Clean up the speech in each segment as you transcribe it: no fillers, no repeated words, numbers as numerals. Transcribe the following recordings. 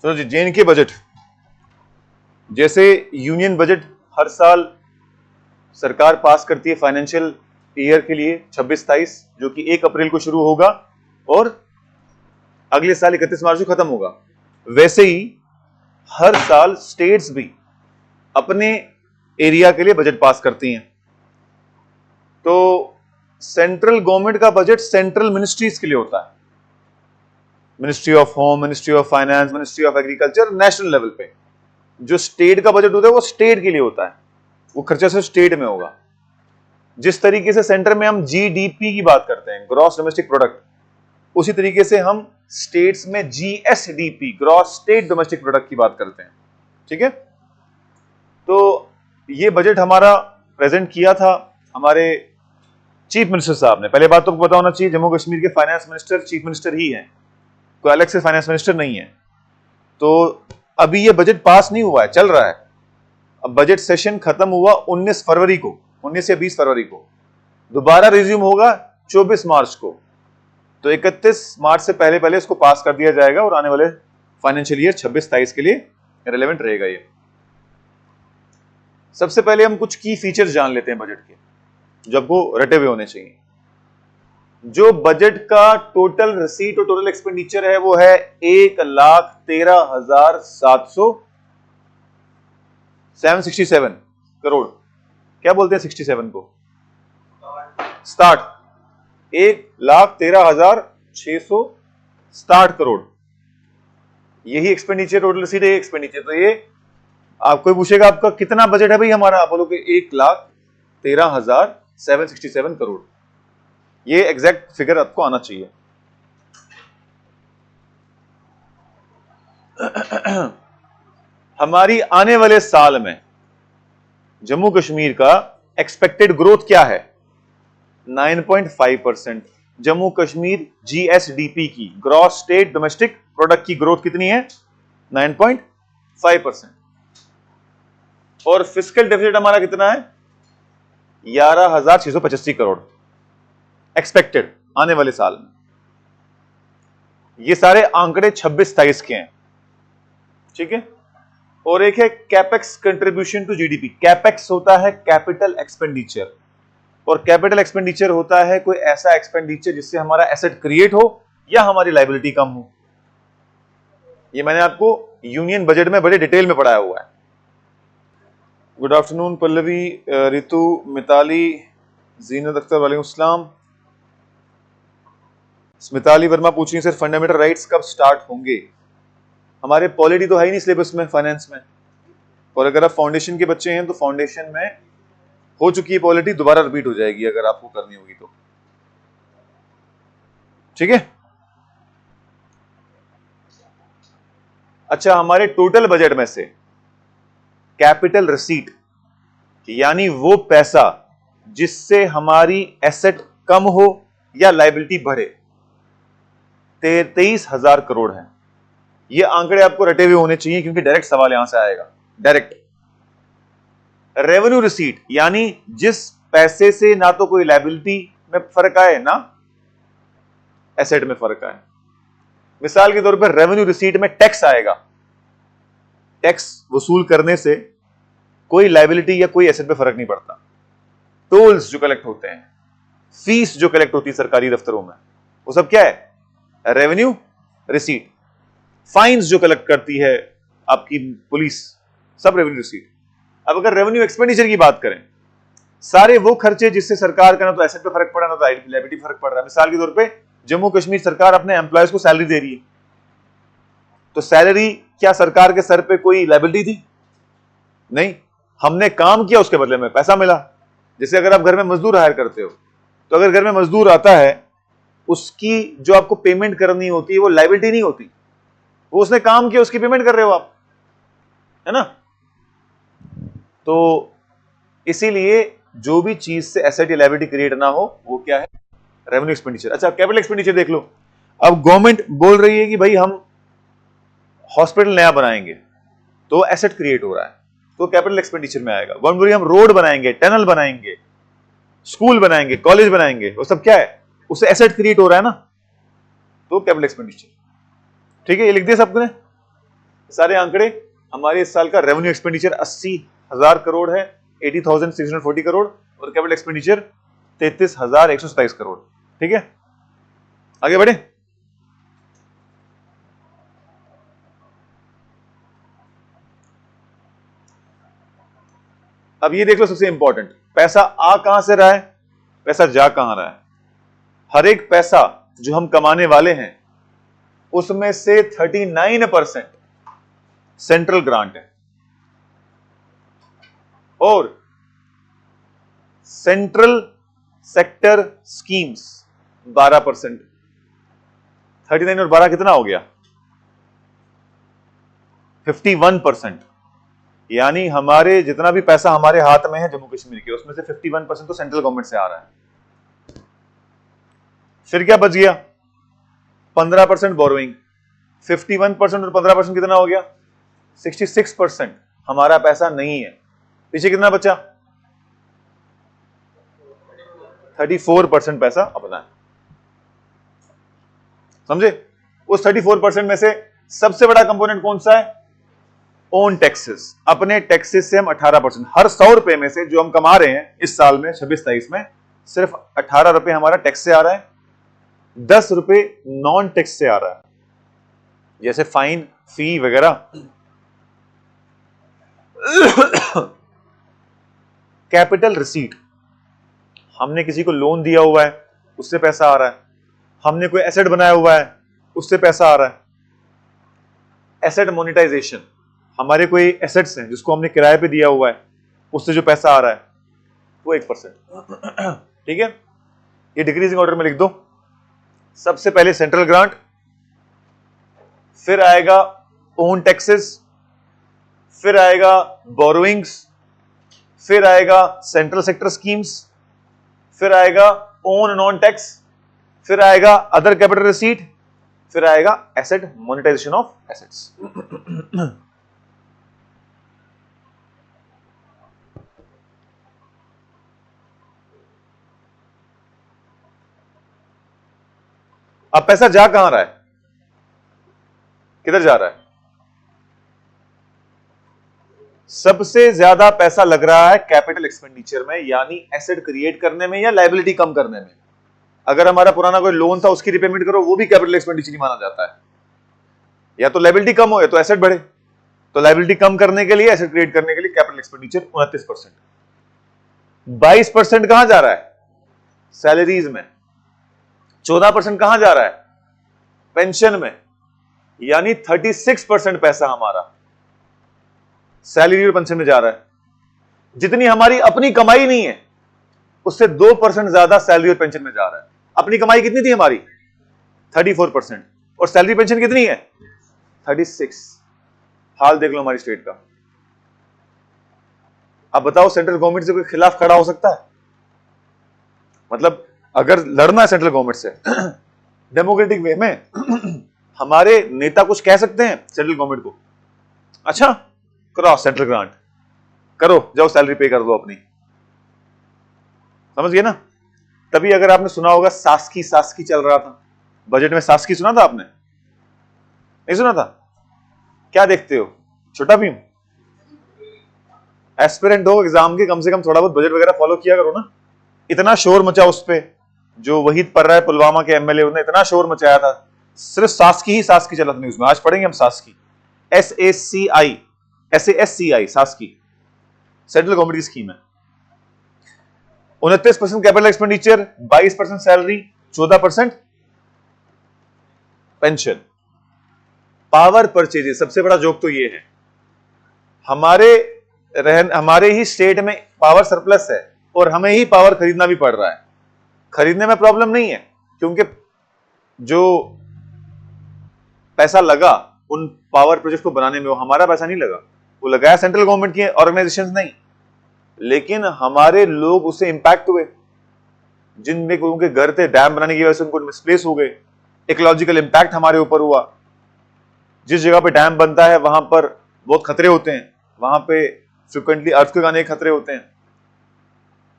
चलो जी, जे.एन.के बजट। जैसे union budget हर साल सरकार पास करती है फाइनेंशियल ईयर के लिए 26-27, जो कि 1 अप्रैल को शुरू होगा और अगले साल 31 मार्च को खत्म होगा, वैसे ही हर साल स्टेट्स भी अपने एरिया के लिए बजट पास करती हैं। तो सेंट्रल गवर्नमेंट का बजट सेंट्रल मिनिस्ट्रीज के लिए होता है, ministry of home, ministry of finance, ministry of agriculture, national level पे। जो स्टेट का बजट होता है वो स्टेट के लिए होता है, वो खर्चा सिर्फ स्टेट में होगा। जिस तरीके से सेंटर में हम जीडीपी की बात करते हैं, ग्रॉस डोमेस्टिक प्रोडक्ट, उसी तरीके से हम स्टेट्स में GSDP, gross state domestic product की बात करते हैं। ठीक है, तो ये बजट हमारा प्रेजेंट किया था हमारे चीफ मिनिस्टर साहब ने। पहले बात तो पता होना चाहिए, जम्मू कश्मीर के फाइनेंस मिनिस्टर चीफ मिनिस्टर ही हैं, कोई अलग से फाइनेंस मिनिस्टर नहीं है। तो अभी ये बजट पास नहीं हुआ है, चल रहा है। अब बजट सेशन खत्म हुआ 19 फरवरी को, 19 या 20 फरवरी को, दोबारा रिज्यूम होगा 24 मार्च को। तो 31 मार्च से पहले पहले इसको पास कर दिया जाएगा और आने वाले फाइनेंशियल ईयर 26-27 के लिए रिलेवेंट रहेगा ये। सबसे पहले हम कुछ की फीचर्स जान लेते हैं बजट के, जो आपको रटे हुए होने चाहिए। जो बजट का टोटल रिसीट और टोटल एक्सपेंडिचर है वो है 1,13,767 करोड़। क्या बोलते हैं 67 को? स्टार्ट। 1,13,660 करोड़, यही एक्सपेंडिचर, टोटल रिसीट है एक्सपेंडिचर। तो ये आपको पूछेगा आपका कितना बजट है भाई हमारा, आप बोलोगे 1,13,767 करोड़। ये एग्जैक्ट फिगर आपको आना चाहिए। हमारी आने वाले साल में जम्मू कश्मीर का एक्सपेक्टेड ग्रोथ क्या है? 9.5%। जम्मू कश्मीर जीएसडीपी की, ग्रॉस स्टेट डोमेस्टिक प्रोडक्ट की ग्रोथ कितनी है? 9.5%। और फिस्कल डेफिसिट हमारा कितना है? 11,685 करोड़ एक्सपेक्टेड आने वाले साल में। ये सारे आंकड़े 26-27 के हैं। ठीक है, और एक है capex contribution to GDP. Capex होता है कैपिटल एक्सपेंडिचर, और कैपिटल एक्सपेंडिचर होता है कोई ऐसा एक्सपेंडिचर जिससे हमारा एसेट क्रिएट हो या हमारी लायबिलिटी कम हो। ये मैंने आपको यूनियन बजट में बड़े डिटेल में पढ़ाया हुआ है। गुड आफ्टरनून पल्लवी, रितु, मिताली, जीनत अख्तर, वालेकुम अस्सलाम। स्मिताली वर्मा पूछ रही है सर फंडामेंटल राइट्स कब स्टार्ट होंगे? हमारे पॉलिटी तो है ही नहीं सिलेबस में फाइनेंस में, और अगर आप फाउंडेशन के बच्चे हैं तो फाउंडेशन में हो चुकी है पॉलिटी, दोबारा रिपीट हो जाएगी अगर आपको करनी होगी तो। ठीक है, अच्छा, हमारे टोटल बजट में से कैपिटल रिसीट, यानी वो पैसा जिससे हमारी एसेट कम हो या लायबिलिटी बढ़े, 23,000 करोड़ है। ये आंकड़े आपको रटे हुए होने चाहिए क्योंकि डायरेक्ट सवाल यहां से आएगा डायरेक्ट। रेवेन्यू रिसीट, यानी जिस पैसे से ना तो कोई लायबिलिटी में फर्क आए ना एसेट में फर्क आए। मिसाल के तौर पर रेवेन्यू रिसीट में टैक्स आएगा, टैक्स वसूल करने से कोई लायबिलिटी या कोई एसेट पे फर्क नहीं पड़ता। टोल्स जो कलेक्ट होते हैं, फीस जो कलेक्ट होती है सरकारी दफ्तरों में, वो सब क्या है? Revenue receipt. फाइन्स जो कलेक्ट करती है आपकी पुलिस, सब रेवेन्यू रिसीट। अब अगर रेवेन्यू एक्सपेंडिचर की बात करें, सारे वो खर्चे जिससे सरकार का ना तो एसेट पे फर्क पड़ा ना तो लायबिलिटी फर्क पड़ रहा है। मिसाल के तौर पे जम्मू कश्मीर सरकार अपने एम्प्लॉयज को सैलरी दे रही है, तो सैलरी क्या सरकार के सर पे कोई लायबिलिटी थी? नहीं, हमने काम किया उसके बदले में पैसा मिला। जैसे अगर आप घर में मजदूर हायर करते हो, तो अगर घर में मजदूर आता है, उसकी जो आपको पेमेंट करनी होती है वो लायबिलिटी नहीं होती, वो उसने काम किया, उसकी पेमेंट कर रहे हो आप, है ना? तो इसीलिए जो भी चीज से एसेट या लायबिलिटी क्रिएट ना हो वो क्या है? Revenue expenditure. अच्छा, कैपिटल एक्सपेंडिचर देख लो। अब गवर्नमेंट बोल रही है कि भाई हम हॉस्पिटल नया बनाएंगे, तो एसेट क्रिएट हो रहा है, तो कैपिटल एक्सपेंडिचर में आएगा। गवर्नमेंट बोल रही है हम रोड बनाएंगे, टनल बनाएंगे, स्कूल बनाएंगे, कॉलेज बनाएंगे, वो सब क्या है? उससे एसेट क्रिएट हो रहा है ना, तो कैपिटल एक्सपेंडिचर। ठीक है, ये लिख दिया सबने? सारे आंकड़े हमारे इस साल का रेवेन्यू एक्सपेंडिचर 80,000 करोड़ है, 80,640 करोड़, और कैपिटल एक्सपेंडिचर 33,127 करोड़। ठीक है, आगे बढ़े। अब ये देख लो सबसे इंपॉर्टेंट, पैसा आ कहां से रहा है, पैसा जा कहां रहा है। हर एक पैसा जो हम कमाने वाले हैं उसमें से 39% सेंट्रल ग्रांट है और सेंट्रल सेक्टर स्कीम्स 12%। 39 और 12 कितना हो गया, 51%। यानी हमारे जितना भी पैसा हमारे हाथ में है जम्मू कश्मीर के, उसमें से 51% तो सेंट्रल गवर्नमेंट से आ रहा है। फिर क्या बच गया, 15% बोरोइंग। 51% और 15% कितना हो गया, 66% हमारा पैसा नहीं है। पीछे कितना बचा, 34% पैसा अपना है। समझे, उस 34% में से सबसे बड़ा कंपोनेंट कौन सा है, ओन टैक्सेस। अपने टैक्सेस से हम 18%, हर 100 रुपए में से जो हम कमा रहे हैं इस साल में 26-23 में, सिर्फ 18 रुपए हमारा टैक्स से आ रहा है, 10 रुपए नॉन टैक्स से आ रहा है, जैसे फाइन, फी वगैरह। कैपिटल रिसीट, हमने किसी को लोन दिया हुआ है उससे पैसा आ रहा है, हमने कोई एसेट बनाया हुआ है उससे पैसा आ रहा है। एसेट मोनेटाइजेशन, हमारे कोई एसेट्स हैं जिसको हमने किराए पे दिया हुआ है, उससे जो पैसा आ रहा है वो 1%। ठीक है, ये डिक्रीजिंग ऑर्डर में लिख दो। सबसे पहले सेंट्रल ग्रांट, फिर आएगा ओन टैक्सेस, फिर आएगा बोरोइंग्स, फिर आएगा सेंट्रल सेक्टर स्कीम्स, फिर आएगा ओन नॉन टैक्स, फिर आएगा अदर कैपिटल रिसीट, फिर आएगा एसेट मोनेटाइजेशन ऑफ एसेट्स। अब पैसा जा कहां रहा है, किधर जा रहा है, सबसे ज्यादा पैसा लग रहा है कैपिटल एक्सपेंडिचर में, यानी एसेट क्रिएट करने में या लायबिलिटी कम करने में। अगर हमारा पुराना कोई लोन था उसकी रिपेमेंट करो, वो भी कैपिटल एक्सपेंडिचर ही माना जाता है। या तो लायबिलिटी कम हो या तो एसेट बढ़े, तो लायबिलिटी कम करने के लिए, एसेट क्रिएट करने के लिए कैपिटल एक्सपेंडिचर 29%। 22% कहां जा रहा है, सैलरीज में। 14% कहां जा रहा है, पेंशन में। यानी 36% पैसा हमारा सैलरी और पेंशन में जा रहा है। जितनी हमारी अपनी कमाई नहीं है उससे 2% ज्यादा सैलरी और पेंशन में जा रहा है। अपनी कमाई कितनी थी हमारी, 34%, और सैलरी पेंशन कितनी है, 36। हाल देख लो हमारी स्टेट का। अब बताओ सेंट्रल गवर्नमेंट से कोई खिलाफ खड़ा हो सकता है, मतलब अगर लड़ना है सेंट्रल गवर्नमेंट से डेमोक्रेटिक वे में, हमारे नेता कुछ कह सकते हैं सेंट्रल गवर्नमेंट को, अच्छा करो सेंट्रल ग्रांट, करो जाओ सैलरी पे कर दो अपनी। समझ गए ना। तभी अगर आपने सुना होगा सास्की सास्की चल रहा था बजट में, सास्की सुना था आपने, नहीं सुना था, क्या देखते हो छोटा भीम, एस्पिरेंट हो एग्जाम के, कम से कम थोड़ा बहुत बजट वगैरह फॉलो किया करो ना। इतना शोर मचा उस पे, जो वहीद पर रहा है पुलवामा के एमएलए, उन्होंने इतना शोर मचाया था, सिर्फ सास्की ही सास्की चला था न्यूज में। आज पढ़ेंगे हम सास्की, SASCI सास्की, सेंट्रल गवर्नमेंट की स्कीम है। 29% capital expenditure, 22% salary, 14% pension. Power purchases, सबसे बड़ा जोक तो ये है, हमारे ही स्टेट में पावर सरप्लस है और हमें ही पावर खरीदना भी पड़ रहा है। खरीदने में प्रॉब्लम नहीं है, क्योंकि जो पैसा लगा उन पावर प्रोजेक्ट को बनाने में, वो हमारा पैसा नहीं लगा, वो लगाया सेंट्रल गवर्नमेंट की ऑर्गेनाइजेशंस नहीं, लेकिन हमारे लोग उससे इंपैक्ट हुए। जिनमें उनके घर थे, डैम बनाने की वजह से उनको मिसप्लेस हो गए, इकोलॉजिकल इंपैक्ट हमारे ऊपर हुआ। जिस जगह पे डैम बनता है वहां पर बहुत खतरे होते हैं, वहां पे फ्रिक्वेंटली अर्थक्वेक आने के खतरे होते हैं,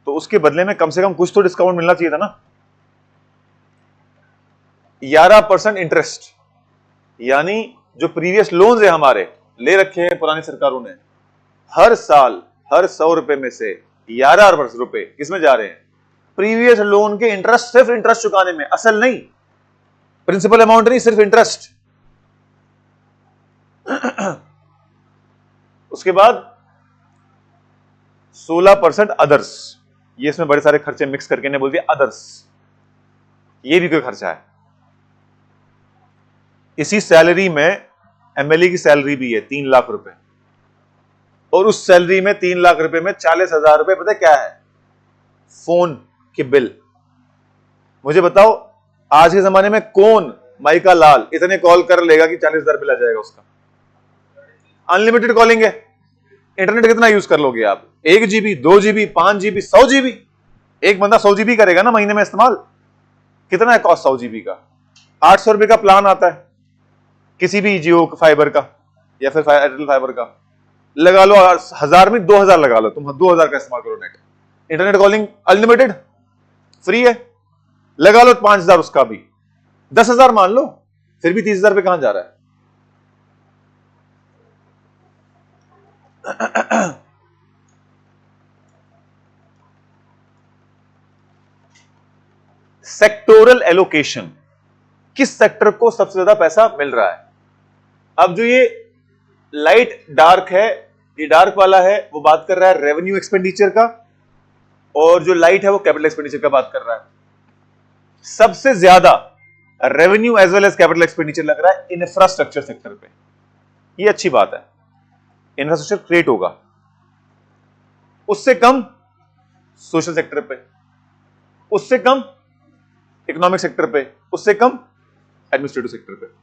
तो उसके बदले में कम से कम कुछ तो डिस्काउंट मिलना चाहिए था ना। 11% इंटरेस्ट, यानी जो प्रीवियस लोन्स है हमारे ले रखे हैं पुरानी सरकारों ने। हर साल हर 100 रुपए में से 11 रुपए किसमें जा रहे हैं? प्रीवियस लोन के इंटरेस्ट, सिर्फ इंटरेस्ट चुकाने में, असल नहीं, प्रिंसिपल अमाउंट नहीं, सिर्फ इंटरेस्ट। उसके बाद 16% अदर्स, ये इसमें बड़े सारे खर्चे मिक्स करके ने बोल दिया अदर्स, ये भी कोई खर्चा है। इसी सैलरी में एमएलए की सैलरी भी है 3 लाख रुपए, और उस सैलरी में 3 लाख रुपए में 40,000 रुपए पता क्या है? फोन के बिल। मुझे बताओ आज के जमाने में कौन माइका लाल इतने कॉल कर लेगा कि 40,000 बिल आ जाएगा उसका? अनलिमिटेड कॉलिंग है, इंटरनेट कितना यूज कर लोगे आप? 1 GB, 2 GB, 5 GB, 100 GB। एक बंदा 100 GB करेगा ना महीने में इस्तेमाल। कितना है कॉस्ट 100 GB का? 800 रुपए का प्लान आता है किसी भी जियो फाइबर का या फिर एयरटेल फाइबर का। लगा लो 1000 में 2000 लगा लो, तुम 2000 का इस्तेमाल करो net. Internet calling unlimited free है, लगा लो 5000 उसका भी, 10,000 मान लो, फिर भी 30,000 रुपए कहां जा रहा है? सेक्टोरल एलोकेशन, किस सेक्टर को सबसे ज्यादा पैसा मिल रहा है? अब जो ये लाइट डार्क है, ये डार्क वाला है, वो बात कर रहा है रेवेन्यू एक्सपेंडिचर का, और जो लाइट है वो कैपिटल एक्सपेंडिचर का बात कर रहा है। सबसे ज्यादा revenue as well as capital expenditure लग रहा है इंफ्रास्ट्रक्चर सेक्टर पे। ये अच्छी बात है, इंफ्रास्ट्रक्चर क्रिएट होगा। उससे कम सोशल सेक्टर पे, उससे कम इकोनॉमिक सेक्टर पे, उससे कम एडमिनिस्ट्रेटिव सेक्टर पे।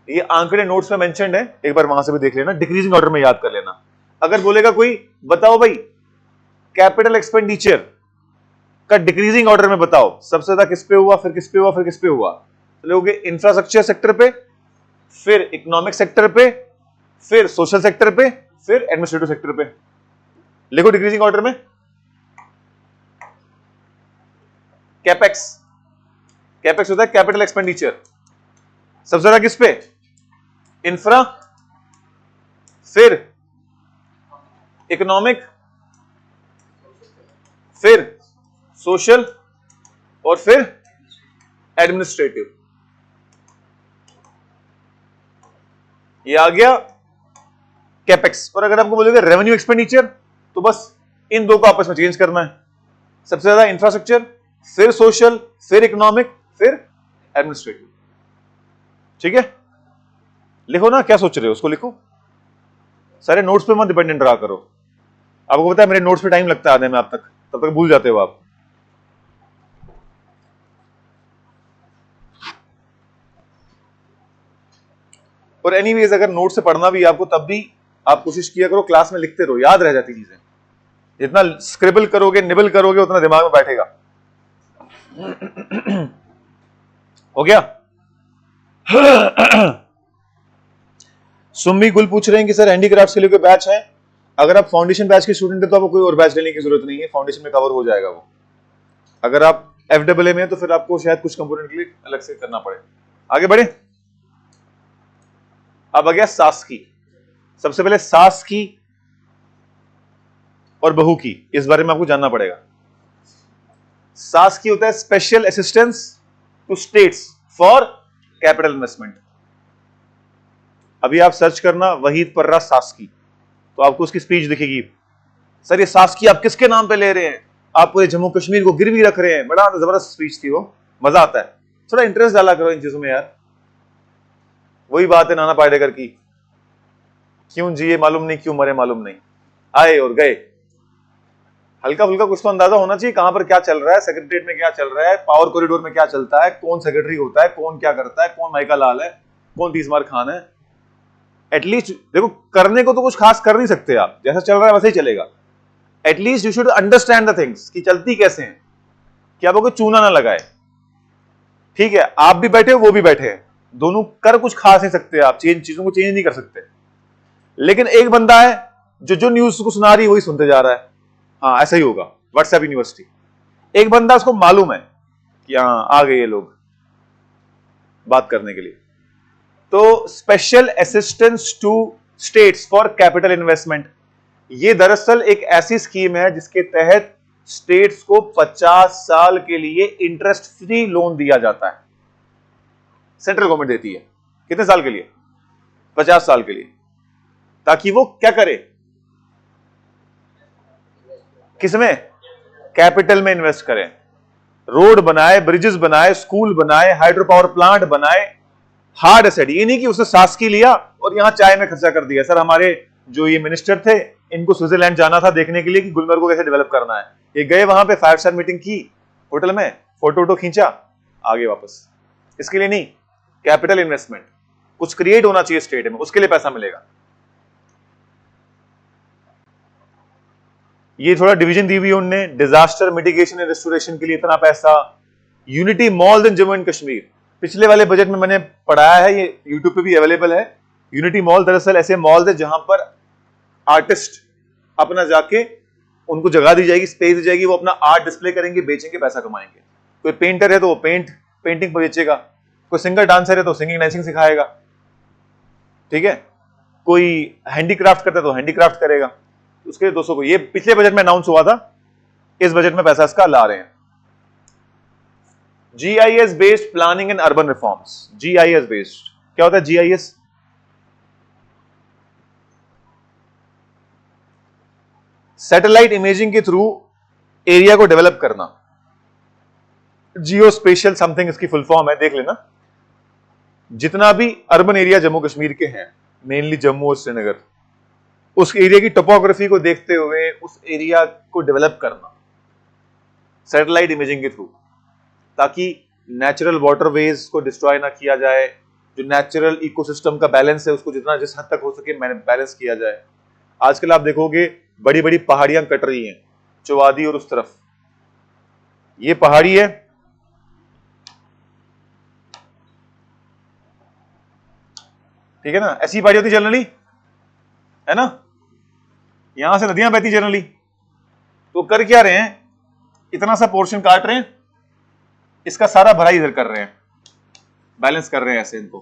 ये आंकड़े नोट्स में मेंशन्ड है, एक बार वहां से भी देख लेना, डिक्रीजिंग ऑर्डर में याद कर लेना। अगर बोलेगा कोई बताओ भाई कैपिटल एक्सपेंडिचर का डिक्रीजिंग ऑर्डर में बताओ, सबसे ज्यादा किस पे हुआ, फिर किस पे हुआ, फिर किस पे हुआ, तो लोगे इंफ्रास्ट्रक्चर सेक्टर पे, फिर इकोनॉमिक सेक्टर पे, फिर सोशल सेक्टर पे, फिर एडमिनिस्ट्रेटिव सेक्टर पे। लिखो डिक्रीजिंग ऑर्डर में। कैपेक्स, कैपेक्स होता है कैपिटल एक्सपेंडिचर, सबसे ज्यादा किस पे? इंफ्रा, फिर इकोनॉमिक, फिर सोशल, और फिर एडमिनिस्ट्रेटिव। ये आ गया कैपेक्स। और अगर आपको बोलेगा रेवेन्यू एक्सपेंडिचर, तो बस इन दो को आपस में चेंज करना है, सबसे ज्यादा इंफ्रास्ट्रक्चर, फिर सोशल, फिर इकोनॉमिक, फिर एडमिनिस्ट्रेटिव। ठीक है, लिखो ना, क्या सोच रहे हो उसको लिखो। सारे नोट्स पे मत डिपेंडेंट रहा करो। आपको पता है मेरे नोट्स पे टाइम लगता है आने में, आप तक तब तक भूल जाते हो आप। और एनीवेज अगर नोट से पढ़ना भी आपको, तब भी आप कोशिश किया करो क्लास में लिखते रहो, याद रह जाती चीजें। जितना स्क्रिबल करोगे, निबल करोगे, उतना दिमाग में बैठेगा। हो गया? सुम्मी गुल पूछ रहे हैं कि सर हैंडीक्राफ्ट के लिए कोई बैच है? अगर आप फाउंडेशन बैच के स्टूडेंट है तो आपको कोई और बैच लेने की जरूरत नहीं है, फाउंडेशन में कवर हो जाएगा वो। अगर आप FAA में है तो फिर आपको शायद कुछ कंपोनेंट के लिए अलग से करना पड़े। आगे बढ़े। अब आ गया सास की। सबसे पहले सास की और बहू की, इस बारे में आपको जानना पड़ेगा। सास की होता है special assistance to states for capital investment. अभी आप सर्च करना वहीद पर्रा सास्की, तो आपको उसकी स्पीच दिखेगी। सर ये सास्की आप किसके नाम पे ले रहे हैं? आप पूरे जम्मू कश्मीर को गिरवी रख रहे हैं। बड़ा जबरदस्त स्पीच थी वो, मजा आता है। थोड़ा इंटरेस्ट डाला करो इन चीजों में यार। वही बात है नाना पाटेकर की, क्यों जिए मालूम नहीं, क्यों मरे मालूम नहीं, आए और गए। हल्का फुल्का कुछ तो अंदाजा होना चाहिए कहां पर क्या चल रहा है, सेक्रेटरीट में क्या चल रहा है, पावर कॉरिडोर में क्या चलता है, कौन सेक्रेटरी होता है, कौन क्या करता है, कौन माइका लाल है, कौन तीसमार खान है। एटलीस्ट देखो, करने को तो कुछ खास कर नहीं सकते आप, जैसा चल रहा है वैसे ही चलेगा। At least you should understand the things कि चलती कैसे हैं, कि आपको चूना ना लगाए। ठीक है, आप भी बैठे हो, वो भी बैठे हैं, दोनों कर कुछ खास नहीं सकते आप, चीजों को चेंज नहीं कर सकते। लेकिन एक बंदा है जो न्यूज को सुना रही है वही सुनते जा रहा है। हाँ ऐसा ही होगा व्हाट्सएप यूनिवर्सिटी। एक बंदा उसको मालूम है कि हाँ आ गए ये लोग बात करने के लिए। तो special assistance to states for capital investment. ये दरअसल एक ऐसी स्कीम है जिसके तहत स्टेट्स को 50 साल के लिए इंटरेस्ट फ्री लोन दिया जाता है। सेंट्रल गवर्नमेंट देती है। कितने साल के लिए? 50 साल के लिए, ताकि वो क्या करे? किसमें? कैपिटल में इन्वेस्ट करें, रोड बनाए, ब्रिजेस बनाए, स्कूल बनाए, हाइड्रो पावर प्लांट बनाए, हार्ड एसेट। ये नहीं कि उसने शासकीय लिया और यहां चाय में खर्चा कर दिया। सर हमारे जो ये मिनिस्टर थे, इनको स्विट्जरलैंड जाना था देखने के लिए कि गुलमर्ग को कैसे डेवलप करना है। ये गए वहां पे, 5 स्टार मीटिंग की होटल में, फोटो खींचा, आगे वापस। इसके लिए नहीं, कैपिटल इन्वेस्टमेंट, कुछ क्रिएट होना चाहिए स्टेट में, उसके लिए पैसा मिलेगा। ये थोड़ा डिवीजन दी हुई उनने, डिजास्टर मिटिगेशन एंड रेस्टोरेशन के लिए इतना पैसा, unity malls in Jammu and Kashmir. पिछले वाले बजट में मैंने पढ़ाया है, ये यूट्यूब पे भी अवेलेबल है। यूनिटी मॉल दरअसल ऐसे मॉल्स है जहां पर आर्टिस्ट अपना जाके, उनको जगह दी जाएगी, स्पेस दी जाएगी, वो अपना आर्ट डिस्प्ले करेंगे, बेचेंगे, पैसा कमाएंगे। कोई पेंटर है तो वो पेंटिंग बेचेगा, कोई सिंगर डांसर है तो सिंगिंग डांसिंग सिखाएगा, ठीक है, कोई हैंडीक्राफ्ट करता है तो हैंडीक्राफ्ट करेगा। उसके लिए 200 को, ये पिछले बजट में अनाउंस हुआ था, इस बजट में पैसा इसका ला रहे हैं। GIS based planning and urban reforms. GIS based क्या होता है? GIS सैटेलाइट इमेजिंग के थ्रू एरिया को डेवलप करना। जियो स्पेशल समथिंग इसकी फुल फॉर्म है, देख लेना। जितना भी अर्बन एरिया जम्मू कश्मीर के हैं, मेनली जम्मू और श्रीनगर, उस एरिया की टोपोग्राफी को देखते हुए उस एरिया को डेवलप करना सैटेलाइट इमेजिंग के थ्रू, ताकि नेचुरल वाटरवेज को डिस्ट्रॉय ना किया जाए, जो नेचुरल इकोसिस्टम का बैलेंस है उसको जितना जिस हद तक हो सके बैलेंस किया जाए। आजकल आप देखोगे बड़ी बड़ी पहाड़ियां कट रही हैं, चौवादी और उस तरफ, ये पहाड़ी है, ठीक है ना, ऐसी पहाड़ी होती जनरली, है ना, यहां से नदियां बहती जनरली। तो कर क्या रहे हैं, इतना सा पोर्शन काट रहे हैं, इसका सारा भराई इधर कर रहे हैं, बैलेंस कर रहे हैं ऐसे इनको।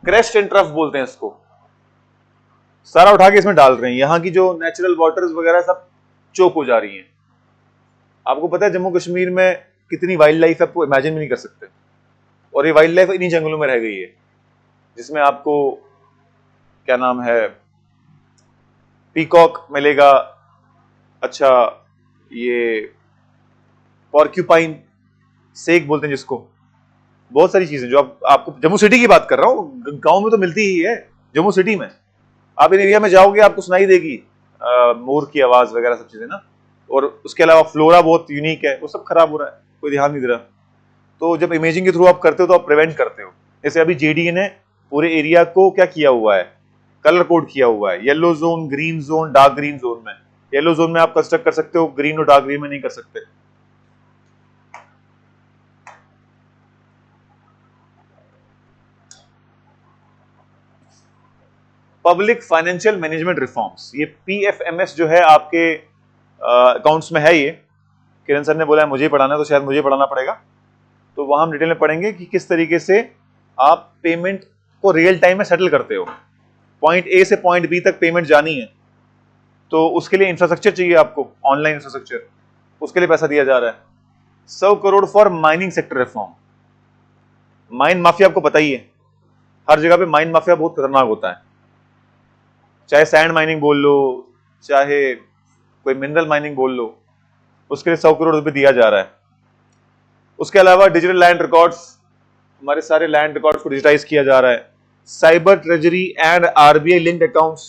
क्रेस्ट एंड ट्रफ बोलते हैं इसको। सारा उठा के इसमें डाल रहे हैं, यहां की जो नेचुरल वाटर्स वगैरह सब चोक हो जा रही हैं। आपको पता है जम्मू कश्मीर में कितनी वाइल्ड लाइफ है, आपको इमेजिन भी नहीं कर सकते। और ये वाइल्ड लाइफ इन्हीं जंगलों में रह गई है, जिसमें आपको क्या नाम है, पीकॉक मिलेगा, अच्छा ये पॉर्क्यूपाइन, सेक बोलते हैं जिसको, बहुत सारी चीजें जो आपको जम्मू सिटी की बात कर रहा हूं, गांव में तो मिलती ही है। जम्मू सिटी में आप इन एरिया में जाओगे आपको सुनाई देगी मोर की आवाज वगैरह सब चीजें ना। और उसके अलावा फ्लोरा बहुत यूनिक है, वो सब खराब हो रहा है, कोई ध्यान नहीं दे रहा। तो जब इमेजिंग के थ्रू आप करते हो तो आप प्रिवेंट करते हो। जैसे अभी JDA ने पूरे एरिया को क्या किया हुआ है, कलर कोड किया हुआ है, yellow zone, green zone, dark green zone में। येलो जोन में आप कंस्ट्रक्ट कर सकते हो, ग्रीन और डार्क ग्रीन में नहीं कर सकते। पब्लिक फाइनेंशियल मैनेजमेंट रिफॉर्म्स, ये PFMS जो है आपके अकाउंट्स में है। ये किरण सर ने बोला है मुझे पढ़ाना है, तो शायद मुझे पढ़ाना पड़ेगा। तो वहां हम डिटेल में पढ़ेंगे कि किस तरीके से आप पेमेंट को रियल टाइम में सेटल करते हो। पॉइंट A से पॉइंट B तक पेमेंट जानी है, तो उसके लिए इंफ्रास्ट्रक्चर चाहिए आपको, ऑनलाइन इंफ्रास्ट्रक्चर, उसके लिए पैसा दिया जा रहा है। 100 crore for mining sector reform. Mine mafia आपको पता ही है, हर जगह पे माइन माफिया बहुत खतरनाक होता है, चाहे सैंड माइनिंग बोल लो, चाहे कोई मिनरल माइनिंग बोल लो, उसके लिए 100 करोड़ रुपए दिया जा रहा है। उसके अलावा डिजिटल लैंड रिकॉर्ड्स, हमारे सारे लैंड रिकॉर्ड्स को डिजिटाइज किया जा रहा है। Cyber treasury and RBI linked accounts,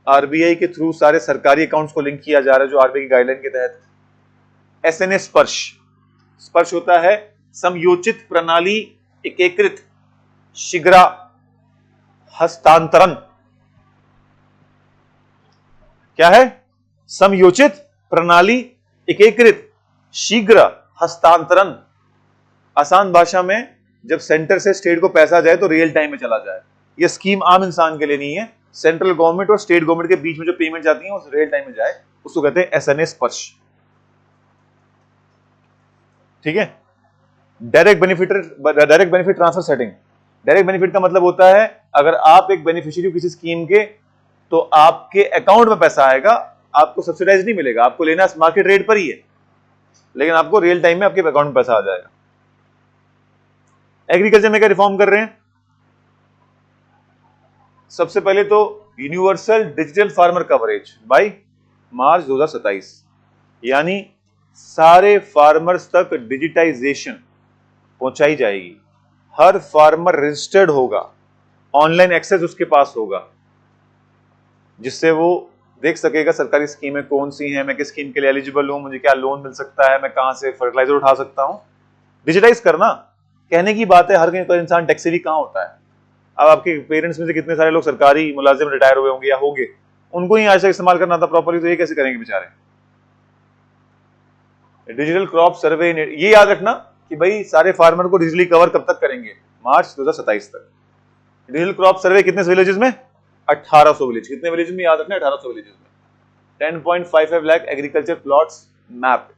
RBI के थ्रू सारे सरकारी अकाउंट्स को लिंक किया जा रहा है, जो RBI की गाइडलाइन के तहत। SNA स्पर्श, स्पर्श होता है समयोचित प्रणाली एकीकृत शीघ्र हस्तांतरण। क्या है? समयोचित प्रणाली एकीकृत शीघ्र हस्तांतरण। आसान भाषा में, जब सेंटर से स्टेट को पैसा जाए तो रियल टाइम में चला जाए। यह स्कीम आम इंसान के लिए नहीं है, सेंट्रल गवर्नमेंट और स्टेट गवर्नमेंट के बीच में जो पेमेंट जाती है उस रियल टाइम में जाए, उसको कहते हैं SNA स्पर्श, ठीक है। Direct benefit transfer setting, direct benefit का मतलब होता है अगर आप एक बेनिफिशियरी हो किसी स्कीम के तो आपके अकाउंट में पैसा आएगा, आपको सब्सिडाइज नहीं मिलेगा, आपको लेना मार्केट रेट पर ही है, लेकिन आपको रियल टाइम में आपके अकाउंट में पैसा आ जाएगा। एग्रीकल्चर में क्या रिफॉर्म कर रहे हैं? सबसे पहले तो universal digital farmer coverage by March 2027, यानी सारे फार्मर्स तक डिजिटाइजेशन पहुंचाई जाएगी। हर फार्मर रजिस्टर्ड होगा, ऑनलाइन एक्सेस उसके पास होगा, जिससे वो देख सकेगा सरकारी स्कीमें कौन सी हैं, मैं किस स्कीम के लिए एलिजिबल हूं, मुझे क्या लोन मिल सकता है, मैं कहां से फर्टिलाइजर उठा सकता हूं। डिजिटाइज करना कहने की बात है, हर कोई इंसान टैक्सी भी कहां होता है। अब आपके पेरेंट्स में से कितने सारे लोग सरकारी मुलाजिम रिटायर हुए होंगे या होंगे, उनको ही आज तक इस्तेमाल करना था प्रॉपर्ली, तो ये कैसे करेंगे बेचारे। डिजिटल क्रॉप सर्वे, ये याद रखना कि भाई सारे फार्मर को डिजिटली कवर कब तक करेंगे? मार्च 2027 तक। डिजिटल क्रॉप सर्वे कितने विलेजेस में? 1800 विलेज। कितने विलेज में? याद रखना 1800 विलेजेस में। 10.55 lakh agriculture plots mapped.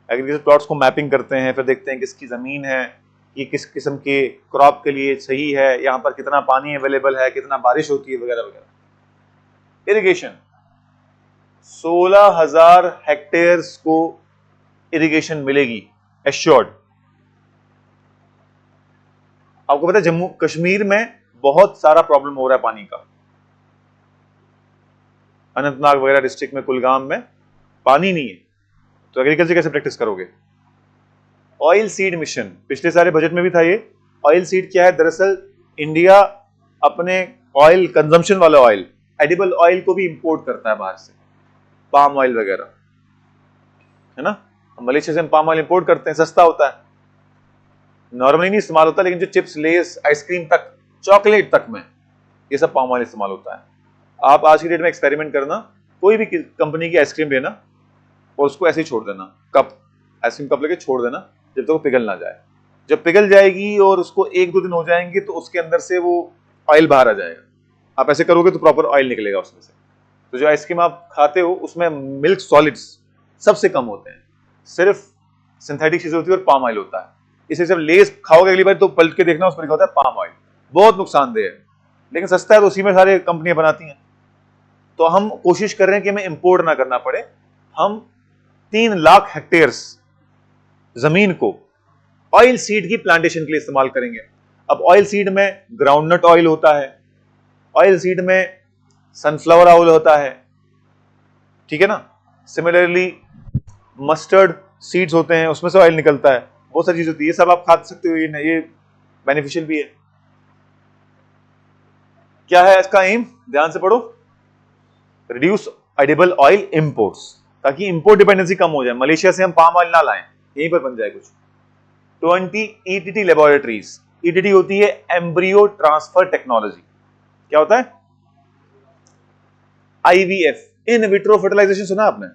Agriculture plots को मैपिंग करते हैं, फिर देखते हैं किसकी जमीन है, ये किस किस्म के क्रॉप के लिए सही है, यहाँ पर कितना पानी अवेलेबल है, कितना बारिश होती है, वगैरह वगैरह। इरिगेशन 16,000 हेक्टेयर्स को इरिगेशन मिलेगी एश्योर्ड। आपको पता है जम्मू कश्मीर में बहुत सारा प्रॉब्लम हो रहा है पानी का। अनंतनाग वगैरह डिस्ट्रिक्ट में, कुलगाम में पानी नहीं है, तो एग्रीकल्चर कैसे प्रैक्टिस करोगे? ऑयल सीड मिशन पिछले सारे बजट में भी था ये। ऑयल सीड क्या है? दरअसल इंडिया अपने ऑयल कंजम्पशन वाला ऑयल, एडिबल ऑयल को भी इंपोर्ट करता है बाहर से, पाम ऑयल वगैरह, है ना। मलेशिया से हम पाम ऑयल इंपोर्ट करते हैं, सस्ता होता है, नॉर्मली नहीं इस्तेमाल होता, लेकिन जो चिप्स, लेस, आइसक्रीम तक, चॉकलेट तक में ये सब पाम ऑयल इस्तेमाल होता है। आप आज की डेट में एक्सपेरिमेंट करना, कोई भी कंपनी की आइसक्रीम लेना और उसको ऐसे ही छोड़ देना, कप, आइसक्रीम कप लेके छोड़ देना जब तक वो पिघल ना जाए। जब पिघल जाएगी और उसको 1-2 दिन हो जाएंगे तो उसके अंदर से वो ऑयल बाहर आ जाएगा। आप ऐसे करोगे तो प्रॉपर ऑयल निकलेगा उसमें से। तो जो आइसक्रीम आप खाते हो उसमें मिल्क सॉलिड्स सबसे कम होते हैं, सिर्फ सिंथेटिक चीजें होती है और पाम ऑयल होता है। इसे जब लेस खाओगे अगली बार तो पलट के देखना, उसमें लिखा होता है पाम ऑयल। बहुत नुकसानदेह है, लेकिन सस्ता है तो उसी में सारे कंपनियां बनाती हैं। तो हम कोशिश कर रहे हैं कि हमें इंपोर्ट ना करना पड़े। हम 3 लाख हेक्टेयर्स जमीन को ऑयल सीड की प्लांटेशन के लिए इस्तेमाल करेंगे। अब ऑयल सीड में ग्राउंडनट ऑयल होता है, ऑयल सीड में सनफ्लावर ऑयल होता है, ठीक है ना। सिमिलरली मस्टर्ड सीड्स होते हैं, उसमें से ऑयल निकलता है, बहुत सारी चीज होती है, ये सब आप खा सकते हो, ये बेनिफिशियल भी है। क्या है इसका एम? ध्यान से पढ़ो। रिड्यूस एडिबल ऑयल इंपोर्ट्स, ताकि इंपोर्ट डिपेंडेंसी कम हो जाए, मलेशिया से हम पाम ऑयल ना लाएं, यहीं पर बन जाए कुछ। 20 ईटीटी लेबोरेटरीज, ईटीटी होती है एम्ब्रियो ट्रांसफर टेक्नोलॉजी। क्या होता है? आईवीएफ, इन विट्रो फर्टिलाइजेशन, सुना आपने?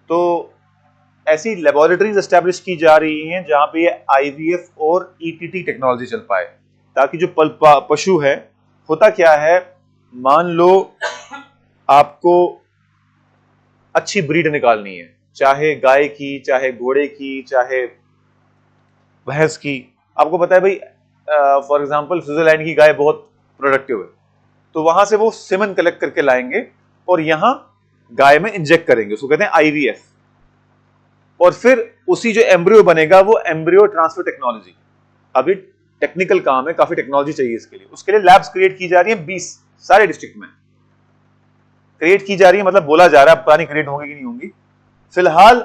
तो ऐसी लेबोरेटरीज एस्टैब्लिश की जा रही हैं जहां पे ये आईवीएफ और ईटीटी टेक्नोलॉजी चल पाए, ताकि जो पशु है, होता क्या है, मान लो आपको अच्छी ब्रीड निकालनी है, चाहे गाय की, चाहे घोड़े की, चाहे भैंस की। आपको पता है भाई, फॉर एग्जांपल स्विट्जरलैंड की गाय बहुत प्रोडक्टिव है, तो वहां से वो सीमन कलेक्ट करके लाएंगे और यहां गाय में इंजेक्ट करेंगे, उसको कहते हैं आईवीएफ। और फिर उसी जो एम्ब्रियो बनेगा वो एम्ब्रियो ट्रांसफर टेक्नोलॉजी। अभी टेक्निकल काम है, काफी टेक्नोलॉजी चाहिए इसके लिए। उसके लिए लैब्स क्रिएट की जा रही है, 20 सारे डिस्ट्रिक्ट में क्रिएट की जा रही है, मतलब बोला जा रहा है, पता नहीं क्रिएट होंगी कि नहीं होंगी। फिलहाल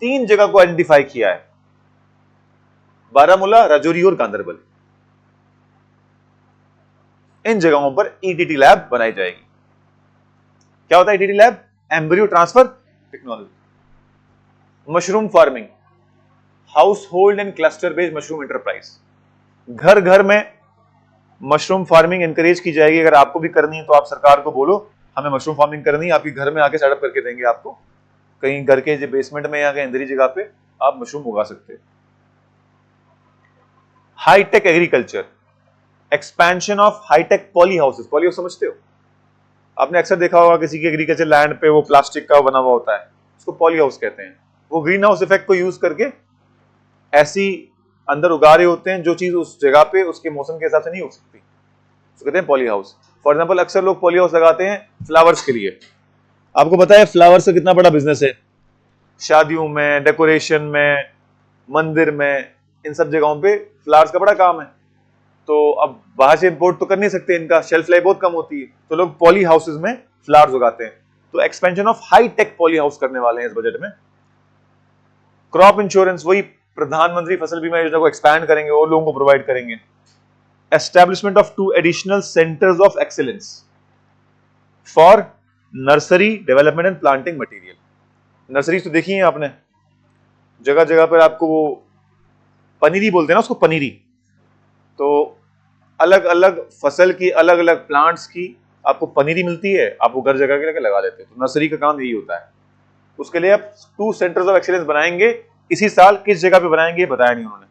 3 जगह को आइडेंटिफाई किया है, बारामूला, राजौरी और गांधरबल। इन जगहों पर ईटीटी लैब बनाई जाएगी। क्या होता है ETT lab? Embryo transfer technology. Mushroom farming, house hold and cluster based mushroom enterprise, घर घर में मशरूम फार्मिंग एनकरेज की जाएगी। अगर आपको भी करनी है तो आप सरकार को बोलो हमें मशरूम फार्मिंग करनी है, आपके घर में आके सेटअप करके देंगे आपको, कहीं घर के बेसमेंट में या कहीं अंदर जगह पे आप मशरूम उगा सकते हैं। Hi-tech agriculture, expansion of hi-tech poly houses. Poly house समझते हो? आपने अक्सर देखा होगा किसी की एग्रीकल्चर लैंड पे वो प्लास्टिक का बना हुआ होता है, उसको पॉली हाउस कहते हैं। वो ग्रीन हाउस इफेक्ट को यूज करके ऐसी अंदर उगा रहे होते हैं जो चीज उस जगह पे उसके मौसम के हिसाब से नहीं हो सकती, तो कहते हैं पॉली हाउस। फॉर एग्जाम्पल अक्सर लोग पॉली हाउस लगाते हैं फ्लावर्स के लिए। आपको पता है फ्लावर्स का कितना बड़ा बिजनेस है, शादियों में, डेकोरेशन में, मंदिर में, इन सब जगहों पे फ्लावर्स का बड़ा काम है। तो अब बाहर से इंपोर्ट तो कर नहीं सकते, इनका शेल्फ लाइफ बहुत कम होती है, तो लोग पॉली हाउसेज में फ्लावर्स उगाते हैं। तो expansion of high tech poly house करने वाले हैं इस बजट में। क्रॉप इंश्योरेंस, वही प्रधानमंत्री फसल बीमा योजना को एक्सपैंड करेंगे और लोगों को प्रोवाइड करेंगे। Establishment of 2 additional centres of excellence for nursery development and planting material. Nursery तो देखी है आपने, जगह जगह पर आपको वो पनीरी बोलते हैं ना उसको, पनीरी। तो अलग अलग फसल की, अलग अलग प्लांट्स की आपको पनीरी मिलती है, आप वो घर जगह के लगा लेते हैं। तो नर्सरी का काम यही होता है। उसके लिए आप 2 सेंटर्स ऑफ एक्सीलेंस बनाएंगे, इसी साल किस जगह पे बनाएंगे बताया नहीं उन्होंने।